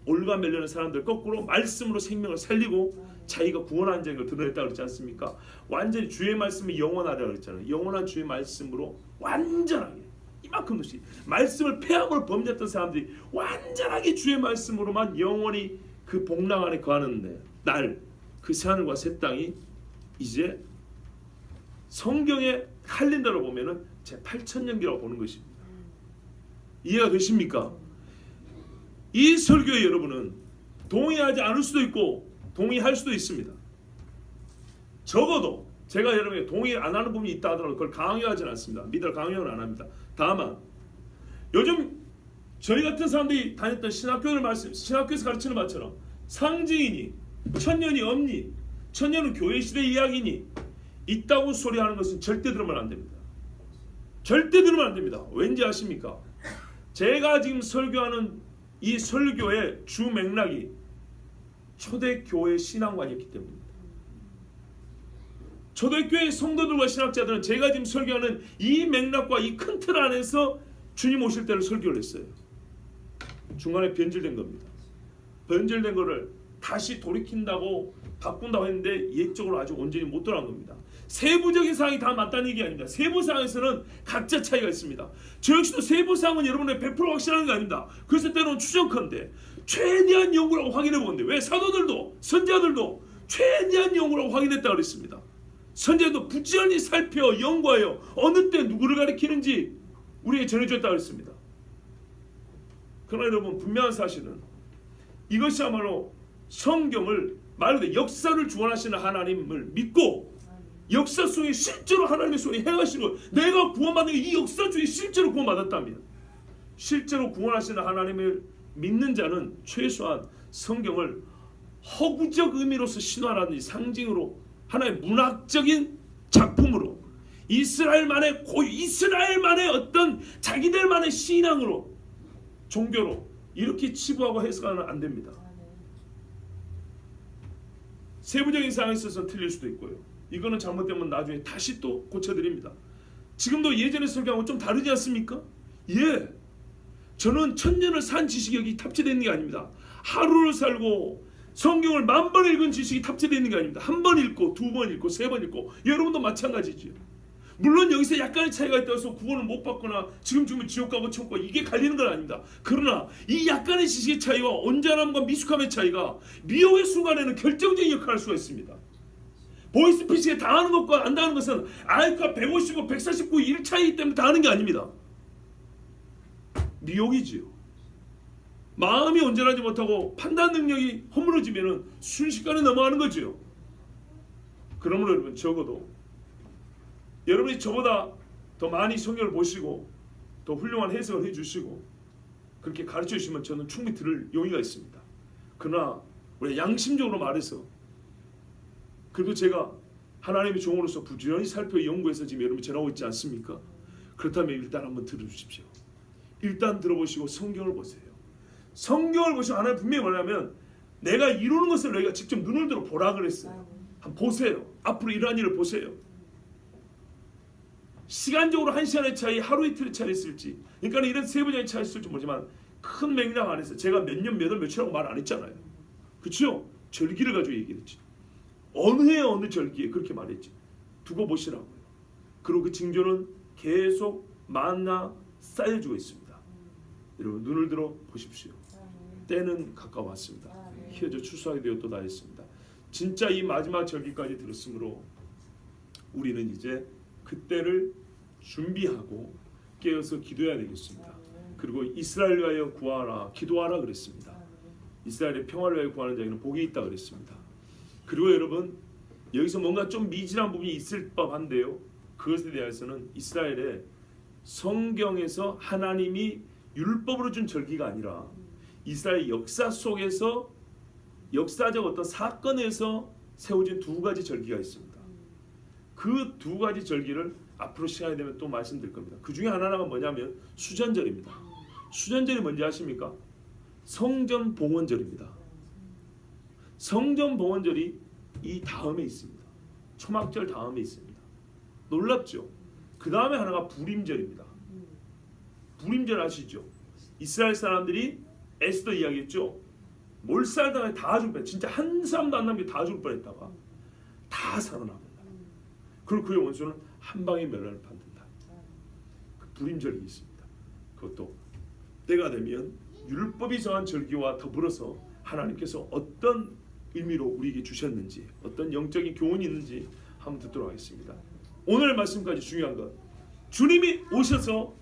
올가매려는 사람들 거꾸로 말씀으로 생명을 살리고 자기가 구원한 자인 걸 드러냈다고 그랬지 않습니까? 완전히 주의 말씀이 영원하다고 그랬잖아요. 영원한 주의 말씀으로 완전하게 이만큼씩 말씀을 폐함으로 범죄했던 사람들이 완전하게 주의 말씀으로만 영원히 그 복락 안에 거하는 날, 그 새하늘과 새 땅이 이제 성경의 칼렌더로 보면은 제 8000년기라고 보는 것입니다. 이해가 되십니까? 이 설교에 여러분은 동의하지 않을 수도 있고 동의할 수도 있습니다. 적어도 제가 여러분에게 동의 안 하는 부분이 있다 하더라도 그걸 강요하지는 않습니다. 믿을 강요는 안 합니다. 다만 요즘 저희 같은 사람들이 다녔던 신학교에서 가르치는 바처럼 상징이니 천년이 없니, 천년은 교회 시대 이야기니 있다고 소리하는 것은 절대 들으면 안 됩니다. 절대 들으면 안 됩니다. 왠지 아십니까? 제가 지금 설교하는 이 설교의 주 맥락이 초대교회 신앙관이었기 때문입니다. 초대교회 성도들과 신학자들은 제가 지금 설교하는 이 맥락과 이 큰 틀 안에서 주님 오실 때를 설교를 했어요. 중간에 변질된 겁니다. 변질된 거를 다시 돌이킨다고 바꾼다고 했는데 옛적으로 아주 온전히 못 돌아간 겁니다. 세부적인 사항이 다 맞다는 얘기 아닙니다. 세부 사항에서는 각자 차이가 있습니다. 저 역시도 세부 사항은 여러분의 100% 확실한 게 아닙니다. 그래서 때로는 추정컨대 최대한 연구라고 확인해 보는데 왜 사도들도 선지자들도 최대한 영으로 확인했다 그랬습니다. 선지자도 부지런히 살펴 연구하여 어느 때 누구를 가리키는지 우리에게 전해줬다 그랬습니다. 그러나 여러분, 분명한 사실은 이것이야말로 성경을 말 그대로 역사를 주관하시는 하나님을 믿고 역사 속에 실제로 하나님의 손이 행하시고 내가 구원받는 이 역사 중에 실제로 구원받았다면, 실제로 구원하시는 하나님을 믿는 자는 최소한 성경을 허구적 의미로서 신화라든지 상징으로 하나의 문학적인 작품으로 이스라엘만의 고유, 이스라엘만의 어떤 자기들만의 신앙으로, 종교로 이렇게 치부하고 해석하면 안 됩니다. 세부적인 사항에 있어서는 틀릴 수도 있고요. 이거는 잘못되면 나중에 다시 또 고쳐드립니다. 지금도 예전에 설교하고 좀 다르지 않습니까? 예, 저는 천년을 산 지식이 여기 탑재되어 있는 게 아닙니다. 하루를 살고 성경을 10,000번 읽은 지식이 탑재되어 있는 게 아닙니다. 한 번 읽고, 2번 읽고, 3번 읽고, 여러분도 마찬가지죠. 물론 여기서 약간의 차이가 있다고 해서 구원을 못 받거나 지금 죽으면 지옥 가고 천국 가고 이게 갈리는 건 아닙니다. 그러나 이 약간의 지식의 차이와 온전함과 미숙함의 차이가 미혹의 순간에는 결정적인 역할을 할 수가 있습니다. 보이스피싱에 당하는 것과 안 당하는 것은 IQ가 155, 149 1 차이이기 때문에 당하는 게 아닙니다. 미혹이지요. 마음이 온전하지 못하고 판단 능력이 허물어지면 순식간에 넘어가는 거죠. 그러므로 여러분, 적어도 여러분이 저보다 더 많이 성경을 보시고 더 훌륭한 해석을 해주시고 그렇게 가르쳐 주시면 저는 충분히 들을 용의가 있습니다. 그러나 우리 양심적으로 말해서 그래도 제가 하나님의 종으로서 부지런히 살펴 연구해서 지금 여러분이 전하고 있지 않습니까? 그렇다면 일단 한번 들어주십시오. 일단 들어보시고 성경을 보세요. 성경을 보시면 하나님 분명히 뭐냐면 내가 이루는 것을 너희가 직접 눈을 들어 보라 그랬어요. 한번 보세요. 앞으로 이러한 일을 보세요. 시간적으로 1시간의 차이, 하루 이틀의 차이 있을지, 그러니까 이런 세부적인 차이 있을지 모르지만 큰 맥락 안에서 제가 몇 년, 몇 월, 며칠이라고 말 안 했잖아요. 그렇죠? 절기를 가지고 얘기했지. 어느 해 어느 절기에 그렇게 말했지. 두고 보시라고요. 그리고 그 징조는 계속 만나 쌓여주고 있습니다. 여러분, 눈을 들어 보십시오. 때는 가까웠습니다. 희어져 추수하게 되었도다 했습니다. 진짜 이 마지막 절기까지 들었으므로 우리는 이제 그때를 준비하고 깨어서 기도해야 되겠습니다. 그리고 이스라엘 위하여 구하라, 기도하라 그랬습니다. 이스라엘의 평화를 위하여 구하는 자에게는 복이 있다 그랬습니다. 그리고 여러분, 여기서 뭔가 좀 미진한 부분이 있을 법한데요, 그것에 대해서는 이스라엘의 성경에서 하나님이 율법으로 준 절기가 아니라 이스라엘 역사 속에서 역사적 어떤 사건에서 세워진 2가지 절기가 있습니다. 그 2가지 절기를 앞으로 시간이 되면 또 말씀드릴 겁니다. 그 중에 하나가 뭐냐면 수전절입니다. 수전절이 뭔지 아십니까? 성전봉헌절입니다. 성전봉헌절이 이 다음에 있습니다. 초막절 다음에 있습니다. 놀랍죠? 그 다음에 하나가 부림절입니다. 부림절 아시죠? 이스라엘 사람들이 에스더 이야기했죠. 몰살당해 다 죽을 뻔, 진짜 한 사람도 안 남겨 다 죽을 뻔했다가 다 살아납니다. 그리고 그의 원수는 한 방에 멸망을 받는다. 그 부림절이 있습니다. 그것도 때가 되면 율법이 정한 절기와 더불어서 하나님께서 어떤 의미로 우리에게 주셨는지, 어떤 영적인 교훈이 있는지 한번 듣도록 하겠습니다. 오늘 말씀까지 중요한 것, 주님이 오셔서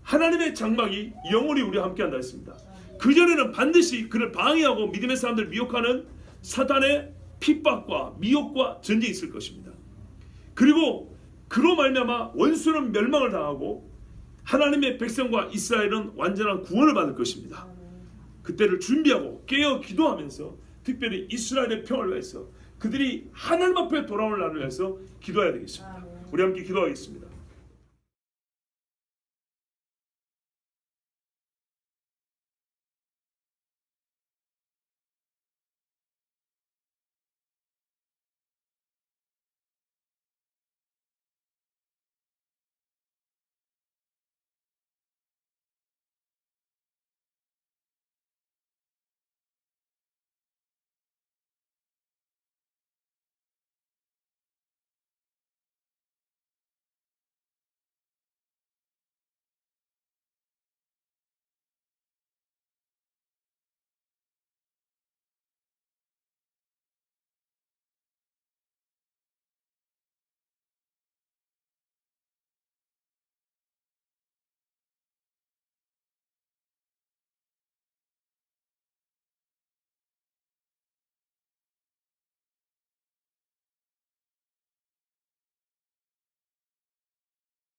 하나님의 장막이 영원히 우리와 함께한다 했습니다. 그전에는 반드시 그를 방해하고 믿음의 사람들을 미혹하는 사탄의 핍박과 미혹과 전쟁이 있을 것입니다. 그리고 그로 말미암아 원수는 멸망을 당하고 하나님의 백성과 이스라엘은 완전한 구원을 받을 것입니다. 그때를 준비하고 깨어 기도하면서 특별히 이스라엘의 평화를 위해서 그들이 하나님 앞에 돌아올 날을 위해서 기도해야 되겠습니다. 우리 함께 기도하겠습니다.